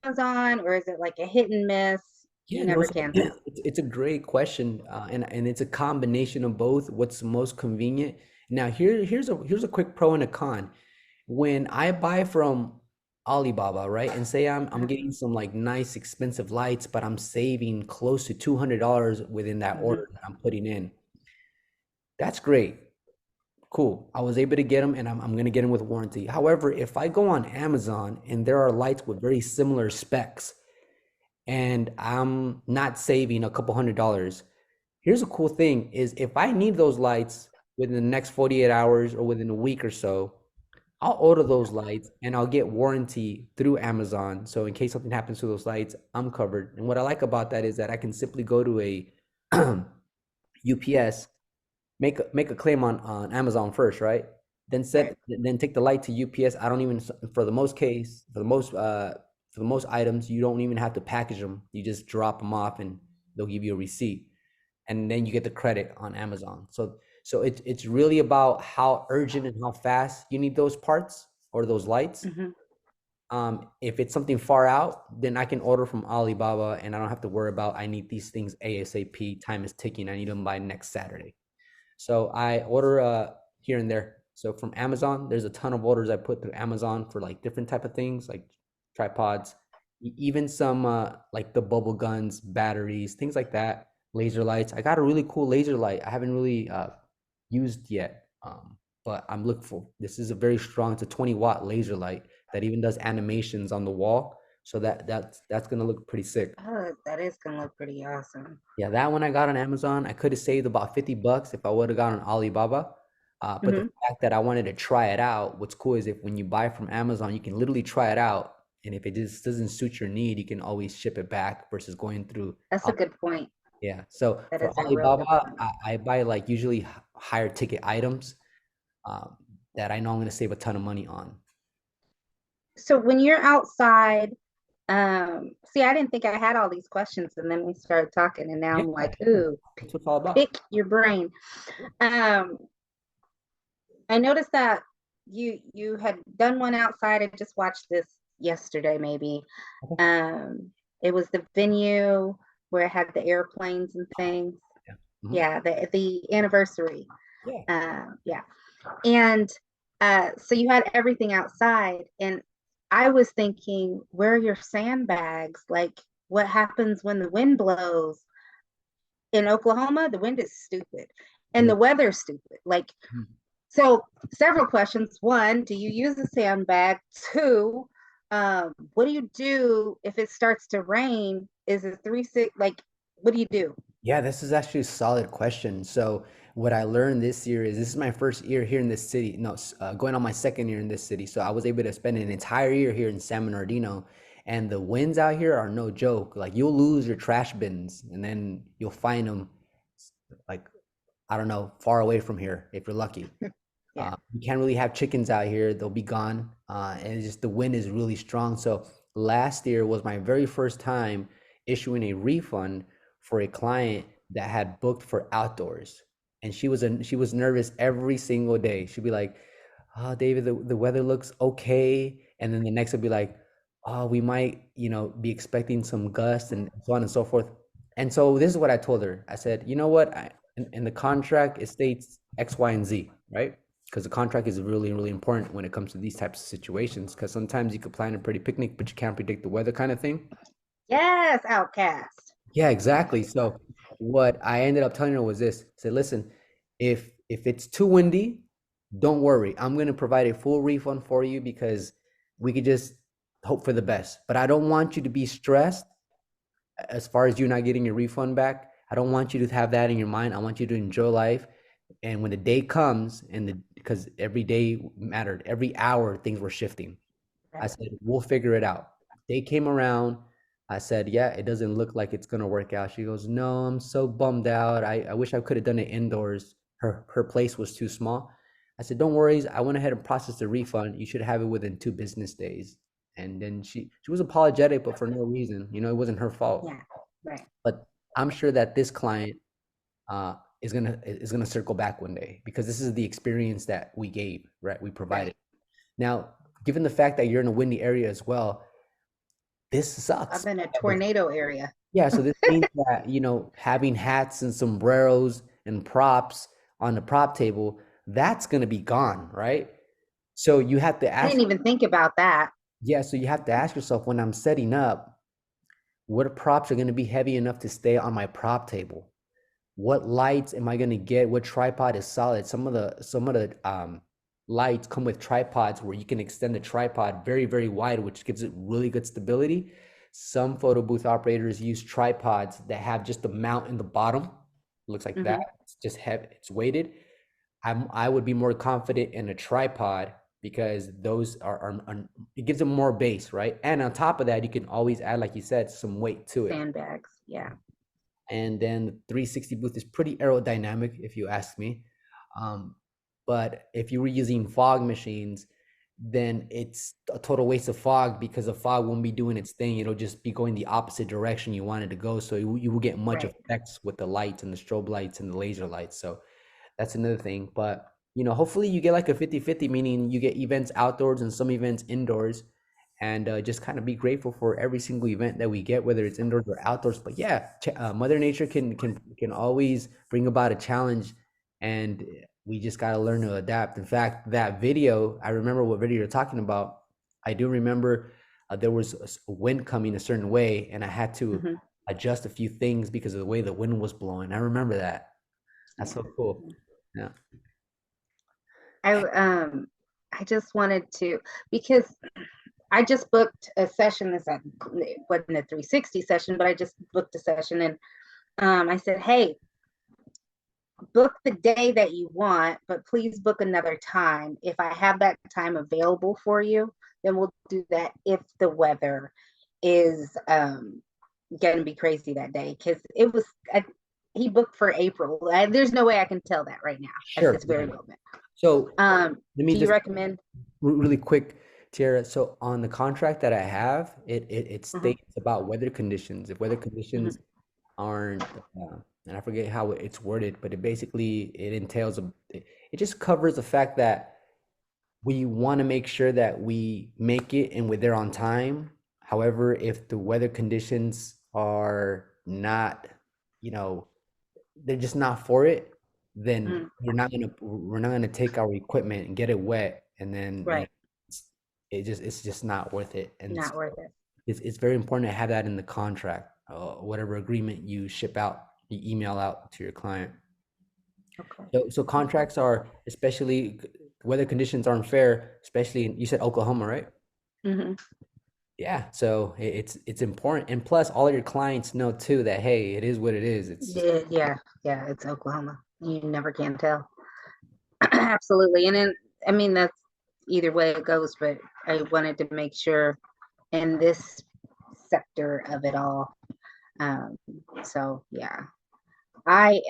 Amazon, or is it like a hit and miss? Yeah, You no, never can tell. it's a great question, and it's a combination of both. What's most convenient? Now, here's a quick pro and a con. When I buy from Alibaba, right, and say I'm getting some like nice expensive lights, but I'm saving close to $200 within that Mm-hmm. order that I'm putting in. That's great. Cool. I was able to get them, and I'm going to get them with warranty. However, if I go on Amazon and there are lights with very similar specs, and I'm not saving a couple $100, here's a cool thing is if I need those lights within the next 48 hours or within a week or so, I'll order those lights and I'll get warranty through Amazon. So in case something happens to those lights, I'm covered. And what I like about that is that I can simply go to a UPS, make a claim on Amazon first, right? Right. Then take the light to UPS. I don't even for the most case for the most items you don't even have to package them. You just drop them off and they'll give you a receipt, and then you get the credit on Amazon. So it's really about how urgent and how fast you need those parts or those lights. Mm-hmm. If it's something far out, then I can order from Alibaba and I don't have to worry about I need these things ASAP. Time is ticking. I need them by next Saturday. So I order here and there. So from Amazon, there's a ton of orders I put through Amazon for like different type of things like tripods, even some like the bubble guns, batteries, things like that, laser lights. I got a really cool laser light I haven't really used yet. But I'm looking for this is a very strong, it's a 20-watt laser light that even does animations on the wall. So that's gonna look pretty sick. Oh, that is gonna look pretty awesome. Yeah, that one I got on Amazon. I could have saved about $50 if I would have got on Alibaba. But the Mm-hmm. fact that I wanted to try it out, what's cool is if when you buy from Amazon, you can literally try it out. And if it just doesn't suit your need, you can always ship it back versus going through. That's a good point. Yeah. So That for is a real good Alibaba, point. I buy like usually higher ticket items um, that I know I'm going to save a ton of money on. So when you're outside, see, I didn't think I had all these questions, and then we started talking, and now Yeah, I'm like, sure. ooh, That's what it's all about. pick your brain. Um, I noticed that you had done one outside. I just watched this yesterday, maybe. Okay. It was the venue where it had the airplanes and things. Yeah. Mhm. Yeah, the anniversary. Yeah. Yeah. And so you had everything outside, and I was thinking, where are your sandbags? Like, what happens when the wind blows? In Oklahoma, the wind is stupid and Mm, the weather's stupid. Like, mm. so several questions. One, do you use a sandbag? Two, what do you do if it starts to rain? Is it 3 6? Like, what do you do? Yeah, this is actually a solid question. So, what I learned this year is this is my first year here in this city. No, going on my second year in this city. So, I was able to spend an entire year here in San Bernardino, and the winds out here are no joke. Like, you'll lose your trash bins, and then you'll find them, like, I don't know, far away from here if you're lucky. Yeah. You can't really have chickens out here; they'll be gone. And it's just the wind is really strong. So last year was my very first time issuing a refund for a client that had booked for outdoors, and she was nervous every single day. She'd be like, "Oh, David, the weather looks okay," and then the next would be like, "Oh, we might, be expecting some gusts and so on and so forth." And so this is what I told her. I said, "You know what? In the contract it states X, Y, and Z, right?" Because the contract is really, really important when it comes to these types of situations. Because sometimes you could plan a pretty picnic, but you can't predict the weather kind of thing. Yes, outcast. Yeah, exactly. So what I ended up telling her was this. I said, listen, if it's too windy, don't worry. I'm gonna provide a full refund for you because we could just hope for the best. But I don't want you to be stressed as far as you not getting your refund back. I don't want you to have that in your mind. I want you to enjoy life. And when the day comes, because every day mattered, every hour things were shifting. I Right. said, we'll figure it out. They came around. I said, yeah, it doesn't look like it's gonna work out. She goes, no, I'm so bummed out. I wish I could have done it indoors. Her place was too small. I said, don't worry. I went ahead and processed the refund. You should have it within 2 business days. And then she was apologetic, but for no reason. You know, it wasn't her fault. Yeah. Right. But I'm sure that this client is gonna circle back one day because this is the experience that we gave, right? We provided. Right. Now, given the fact that you're in a windy area as well, this I'm sucks. in a tornado area. Yeah, so this means that, having hats and sombreros and props on the prop table, that's going to be gone, right? So you have to I ask, didn't even think about that. yeah, so you have to ask yourself when I'm setting up, what props are going to be heavy enough to stay on my prop table? What lights am I going to get? What tripod is solid? Some of the lights come with tripods where you can extend the tripod very, very wide, which gives it really good stability. Some photo booth operators use tripods that have just the mount in the bottom. It looks like that. Hmm. It's just heavy. It's weighted. I would be more confident in a tripod because those it gives them more base, right? And on top of that, you can always add, like you said, some weight to it. Sandbags. Yeah. And then the 360 booth is pretty aerodynamic, if you ask me. Um, but if you were using fog machines, then it's a total waste of fog because the fog won't be doing its thing. It'll just be going the opposite direction you want it to go. So you will get much Right. effects with the lights and the strobe lights and the laser lights. So that's another thing. But hopefully you get like a 50-50, meaning you get events outdoors and some events indoors, and just kind of be grateful for every single event that we get, whether it's indoors or outdoors. But yeah, Mother Nature can always bring about a challenge, and we just got to learn to adapt. In fact, that video, I remember what video you're talking about. I do remember there was a wind coming a certain way, and I had to Hmm. adjust a few things because of the way the wind was blowing. I remember that. That's Yeah. so cool. Yeah. I um I just wanted to, because I just booked a session. It wasn't a 360 session, but I just booked a session, and I said, hey, book the day that you want, but please book another time. If I have that time available for you, then we'll do that if the weather is going to be crazy that day. Because he booked for April. There's no way I can tell that right now at Sure. this Yeah. very moment. So let me Do you just recommend? really quick, Tierra. So on the contract that I have, it Mhm, states about weather conditions. If weather mhm, conditions aren't, and I forget how it's worded, but it entails it just covers the fact that we want to make sure that we make it and we're there on time. However, if the weather conditions are not, you know, they're just not for it, then mhm. we're not gonna take our equipment and get it wet, and then Right. it's, it's just not worth it. And so Not worth it. it's very important to have that in the contract, whatever agreement you email out to your client. Okay. So contracts are, especially weather conditions aren't fair, especially you said Oklahoma, right? Hmm. Yeah, so it's important, and plus all of your clients know too that hey, it is what it is. It's just Yeah, yeah, yeah. It's Oklahoma. You never can tell. Absolutely. And then, I mean, that's either way it goes, but I wanted to make sure in this sector of it all. Um, so yeah, I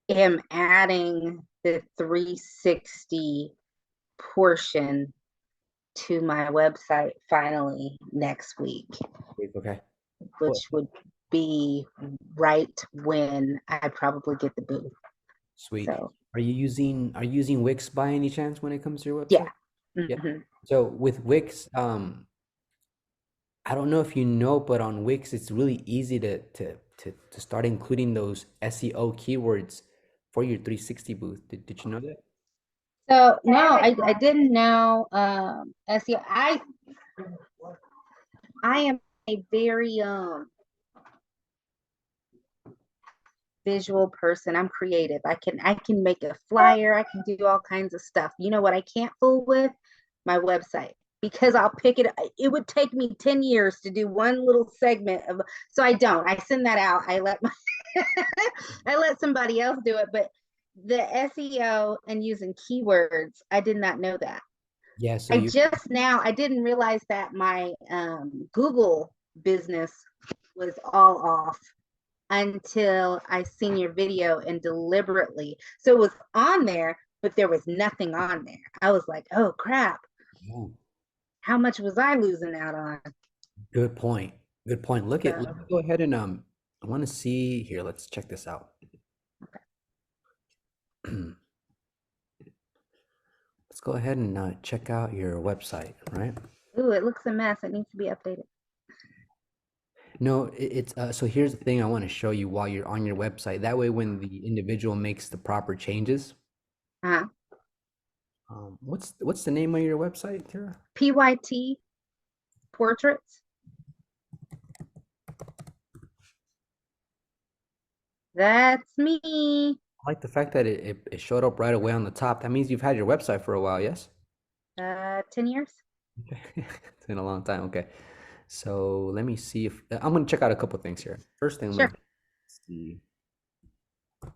am adding the 360 portion to my website finally next week, okay. Cool. which would be right when I probably get the booth. Sweet. So Are you using Wix by any chance when it comes to your yeah. website? Yeah. Hmm. So with Wix, I don't know if you know, but on Wix, it's really easy to start including those SEO keywords for your 360 booth. Did you know that? So no, I didn't know SEO. I am a very visual person. I'm creative. I can make a flyer. I can do all kinds of stuff. You know what I can't fool with? My website. Because I'll pick it. It would take me 10 years to do one little segment of, so I don't. I send that out. I let somebody else do it. But the SEO and using keywords, I did not know that. Yeah. So I didn't realize that my Google business was all off. until I seen your video and deliberately. So it was on there, but there was nothing on there. I was like, oh crap, Yeah. how much was I losing out on? Good point. Good point. Let me So go ahead and I want to see here. Let's check this out. Let's go ahead and check out your website, right? ooh, it looks a mess. It needs to be updated. No, it's so here's the thing I want to show you while you're on your website. That way, when the individual makes the proper changes, Uh-huh. what's the name of your website, Tara? PYT portraits. That's me. I like the fact that it showed up right away on the top. That means you've had your website for a while, yes? 10 years. Okay. It's been a long time. Okay. So let me see if I'm gonna check out a couple things here. First thing I'm Sure. gonna see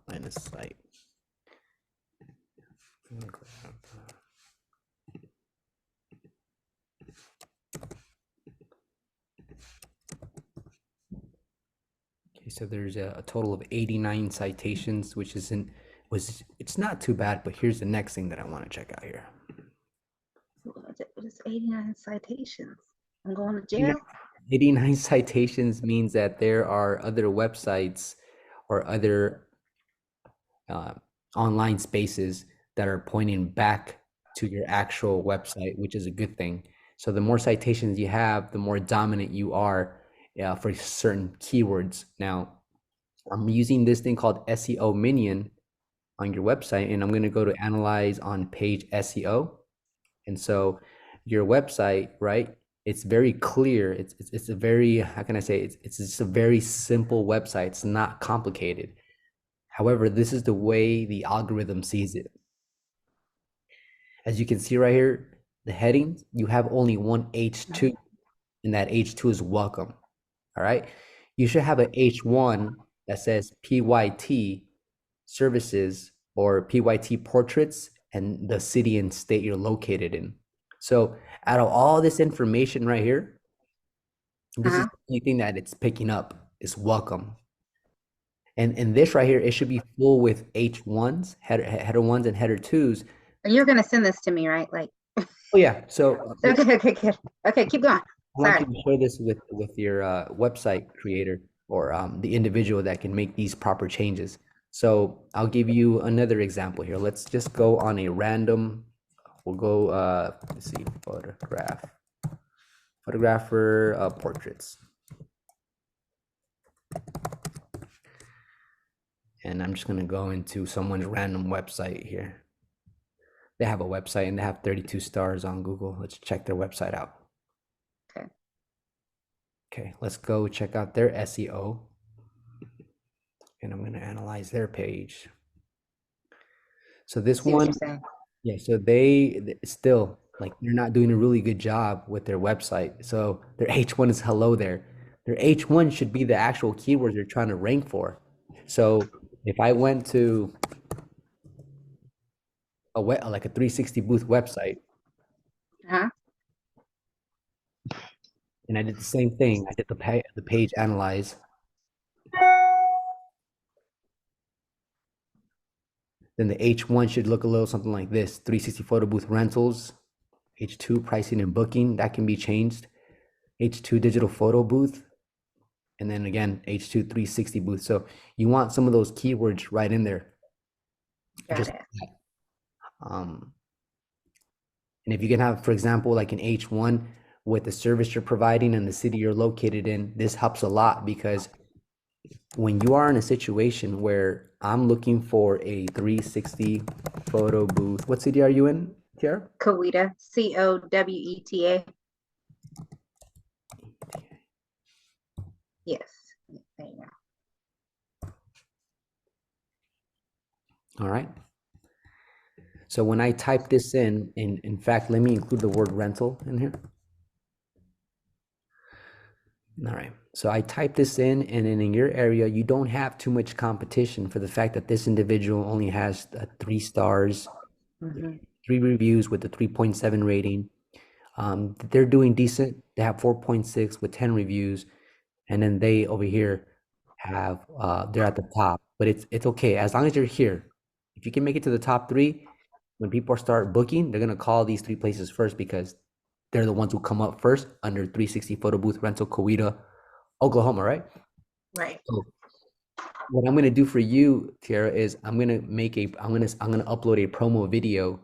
find the site. Okay, so there's a total of 89 citations, which isn't was it's not too bad, but here's the next thing that I want to check out here. What is 89 citations? I'm going to 89 jail? 89 citations means that there are other websites or other uh, online spaces that are pointing back to your actual website, which is a good thing. So the more citations you have, the more dominant you are for certain keywords. Now, I'm using this thing called SEO Minion on your website, and I'm going to go to analyze on page SEO. And so your website, right? It's very clear. It's a very, how can I say, it's just a very simple website. It's not complicated. However, this is the way the algorithm sees it. As you can see right here, the headings, you have only one H2, and that H2 is welcome. All right. You should have an H1 that says PYT services or PYT portraits and the city and state you're located in. So out of all this information right here, this is Uh-huh. the only thing that it's picking up is welcome. And this right here, it should be full with H1s, header ones and header twos. You're going to send this to me, right? Like, Oh yeah. So okay, okay, good. Okay, keep going. I want Sorry. you to share this with your website creator or the individual that can make these proper changes. So I'll give you another example here. Let's just go on a random. We'll go. Let's see, photographer portraits, and I'm just gonna go into someone's random website here. They have a website and they have 32 stars on Google. Let's check their website out. Okay. Okay, let's go check out their SEO. And I'm going to analyze their page. So this See what one, you're saying. yeah, so they still like they're not doing a really good job with their website. So their H1 is hello there. Their H1 should be the actual keywords they're trying to rank for. So if I went to like a 360 booth website Uh-huh. and I did the same thing, I did the page analyze, then the H1 should look a little something like this: 360 photo booth rentals, H2 pricing and booking, that can be changed. H2 digital photo booth, and then again, H2 360 booth. So you want some of those keywords right in there. Got Just it. um, and if you can have, for example, like an H1 with the service you're providing and the city you're located in, this helps a lot because when you are in a situation where I'm looking for a 360 photo booth, what city are you in, Tierra? Coweta, Coweta. Yes. There you go. All right. So when I type this in fact, let me include the word rental in here. All right. So I type this in, and then in your area, you don't have too much competition for the fact that this individual only has 3 stars, Mm-hmm. 3 reviews with a 3.7 rating. They're doing decent. They have 4.6 with 10 reviews. And then they over here have they're at the top, but it's okay as long as you're here. If you can make it to the top three, when people start booking, they're gonna call these three places first because they're the ones who come up first under 360 photo booth rental, Coweta, Oklahoma, right? Right. So what I'm gonna do for you, Tierra, is I'm gonna upload a promo video,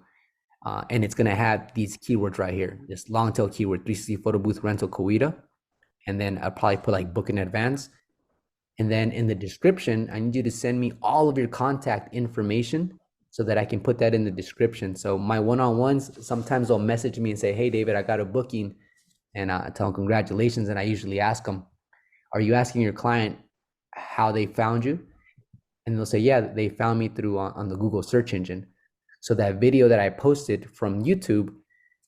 and it's gonna have these keywords right here, this long tail keyword, 360 photo booth rental, Coweta, and then I'll probably put like book in advance. And then in the description, I need you to send me all of your contact information so that I can put that in the description. So my one-on-ones, sometimes they'll message me and say, "Hey, David, I got a booking," and I tell them congratulations. And I usually ask them, "Are you asking your client how they found you?" And they'll say, "Yeah, they found me through on the Google search engine." So that video that I posted from YouTube,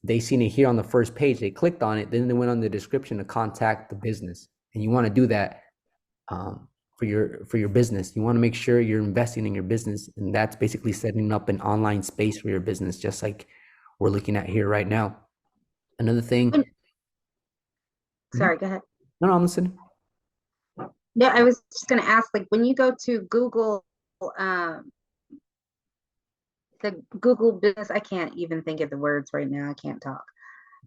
they seen it here on the first page. They clicked on it, then they went on the description to contact the business. And you want to do that for your business. You want to make sure you're investing in your business, and that's basically setting up an online space for your business, just like we're looking at here right now. Another thing. Mhm. Sorry, go ahead. No, I'm listening. No, I was just going to ask, like, when you go to Google, um, the Google business, I can't even think of the words right now. I can't talk.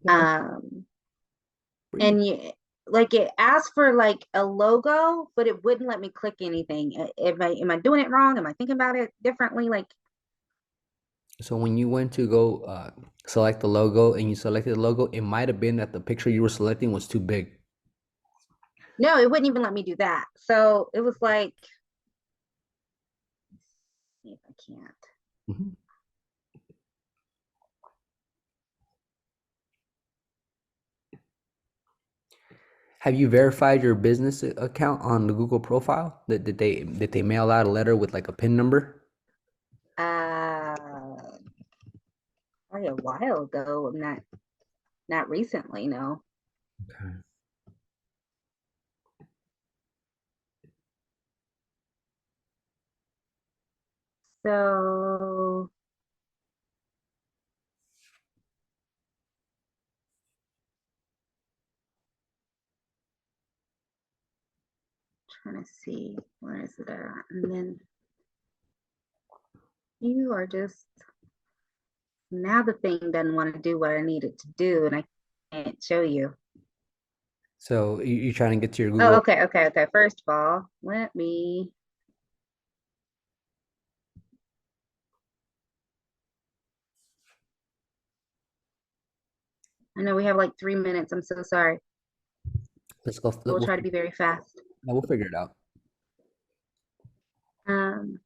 Okay, Um, breathe. and you like it asked for like a logo, but it wouldn't let me click anything. Am I doing it wrong? Am I thinking about it differently? Like, So when you went to go select the logo and you selected the logo, it might have been that the picture you were selecting was too big. no, it wouldn't even let me do that. So it was like, see if I can't. Mhm. Have you verified your business account on the Google profile? Did they mail out a letter with like a PIN number? Uh, Probably a while ago. I'm not recently, no. Okay. So trying to see where is it at, and then you are just now the thing doesn't want to do what I need it to do, and I can't show you. So you're trying to get to your Oh, Google. okay. First of all, let me. I know we have like 3 minutes. I'm so sorry. Let's go. I will try to be very fast. We'll figure it out. Um,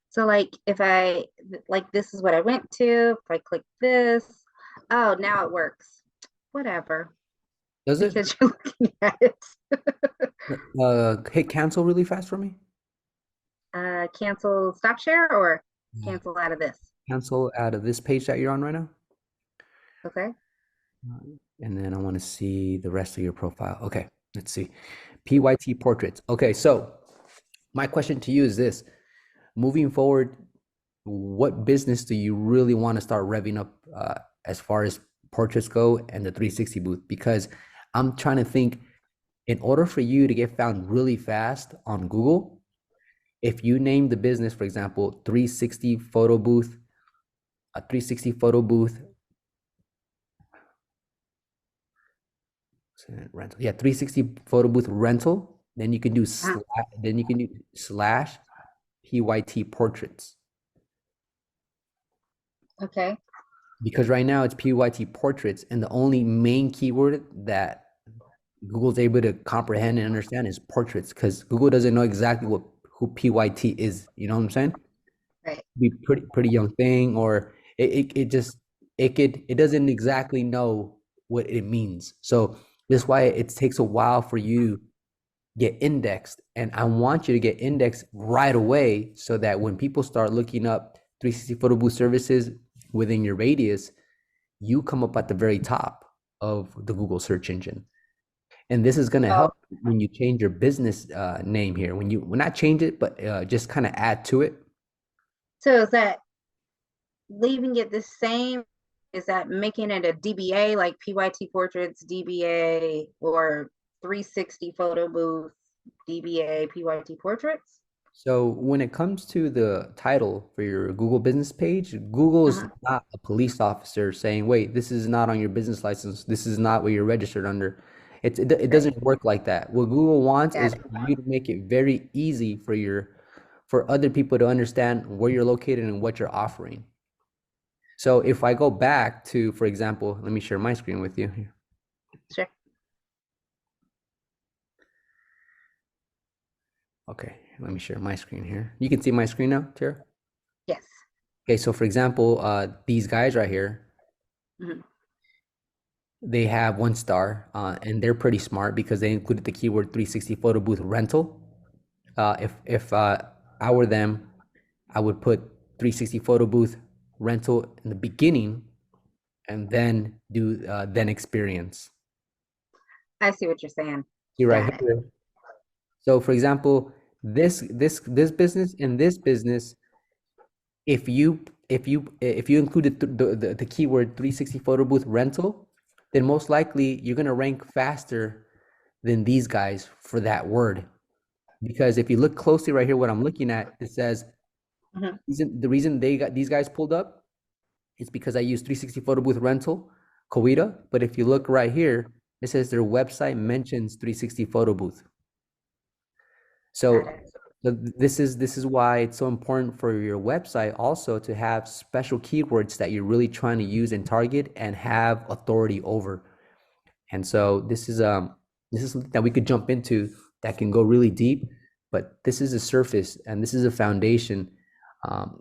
so like if I like this is what I went to. If I click this, oh now it works. Whatever, Does it? because you're looking at it. Hit cancel really fast for me. Cancel stop share or Yeah. cancel out of this. Cancel out of this page that you're on right now. Okay. And then I want to see the rest of your profile. Okay, let's see. PYT portraits. Okay, so my question to you is this. Moving forward, what business do you really want to start revving up as far as portraits go and the 360 booth? Because I'm trying to think, in order for you to get found really fast on Google, if you name the business, for example, 360 photo booth, a 360 photo booth rental, yeah, 360 photo booth rental, then you can do Uh, slash PYT portraits. okay. Because right now it's PYT portraits, and the only main keyword that Google's able to comprehend and understand is portraits, because Google doesn't know exactly what who PYT is. You know what I'm saying? Right. Be pretty young thing, or it just it doesn't exactly know what it means. So that's why it takes a while for you to get indexed, and I want you to get indexed right away so that when people start looking up 360 photo booth services within your radius, you come up at the very top of the Google search engine. And this is going to Oh, help when you change your business name here. When you, well, not change it, but just kind of add to it. so is that leaving it the same? Is that making it a DBA like PYT Portraits DBA or 360 photo booth DBA PYT Portraits. So when it comes to the title for your Google business page, Google is Uh-huh. not a police officer saying, "Wait, this is not on your business license. This is not what you're registered under." It Right. doesn't work like that. What Google wants Got is it. for you to make it very easy for for other people to understand where you're located and what you're offering. So if I go back to, for example, let me share my screen with you. Sure. Okay, let me share my screen here. You can see my screen now, Tara? Yes. Okay, so for example, these guys right here, Hmm. they have 1 star, and they're pretty smart because they included the keyword 360 photo booth rental. If I were them, I would put 360 photo booth rental in the beginning and then do then experience. I see what you're saying. See right Got it. here. So for example, this business and this business, if you included the keyword 360 photo booth rental, then most likely you're gonna rank faster than these guys for that word. Because if you look closely right here, what I'm looking at, it says Hmm. the reason they got these guys pulled up is because I use 360 photo booth rental, Coita. But if you look right here, it says their website mentions 360 photo booth. Got So, it. this is why it's so important for your website also to have special keywords that you're really trying to use and target and have authority over. And so this is something that we could jump into that can go really deep, but this is a surface and this is a foundation,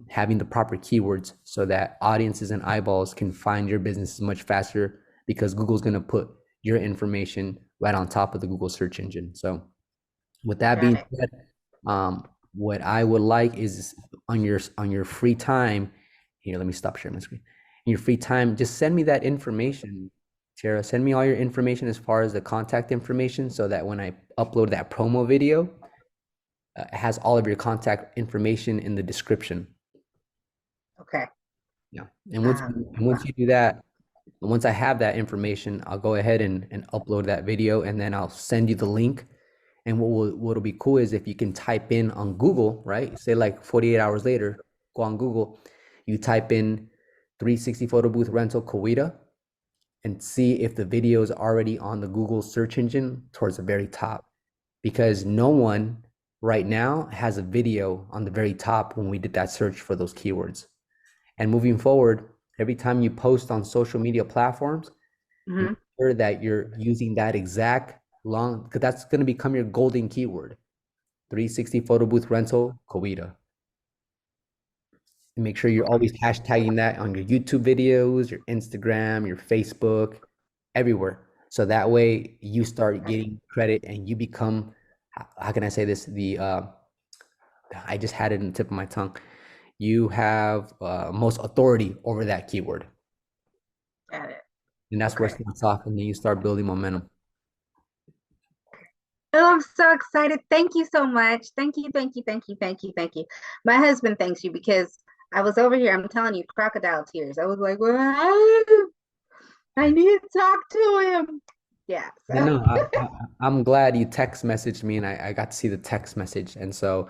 having the proper keywords so that audiences and eyeballs can find your business much faster because Google's going to put your information right on top of the Google search engine. So with that Got being it. said, what I would like is on your free time. Here, let me stop sharing my screen. In your free time, just send me that information, Tara. Send me all your information as far as the contact information, so that when I upload that promo video, it has all of your contact information in the description. Okay. Yeah, and once you do that, and once I have that information, I'll go ahead and upload that video, and then I'll send you the link. And what'll be cool is if you can type in on Google, right? Say like 48 hours later, go on Google, you type in 360 photo booth rental Coita and see if the video is already on the Google search engine towards the very top. Because no one right now has a video on the very top when we did that search for those keywords. And moving forward, every time you post on social media platforms, make Hmm. sure that you're using that exact long, because that's going to become your golden keyword. 360 photo booth rental, Coita. And make sure you're always hashtagging that on your YouTube videos, your Instagram, your Facebook, everywhere. So that way you start Got it. getting credit and you become, how can I say this? I just had it in the tip of my tongue. You have most authority over that keyword. Got it. And that's where it Okay. starts off, and then you start building momentum. Oh, I'm so excited. Thank you so much. Thank you, thank you, thank you, thank you, thank you. My husband thanks you because I was over here, I'm telling you, crocodile tears. I was like, well, I need to talk to him. Yeah. Yeah, So no, I'm glad you text messaged me and I got to see the text message. And so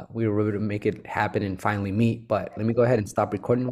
we were able to make it happen and finally meet. But let me go ahead and stop recording.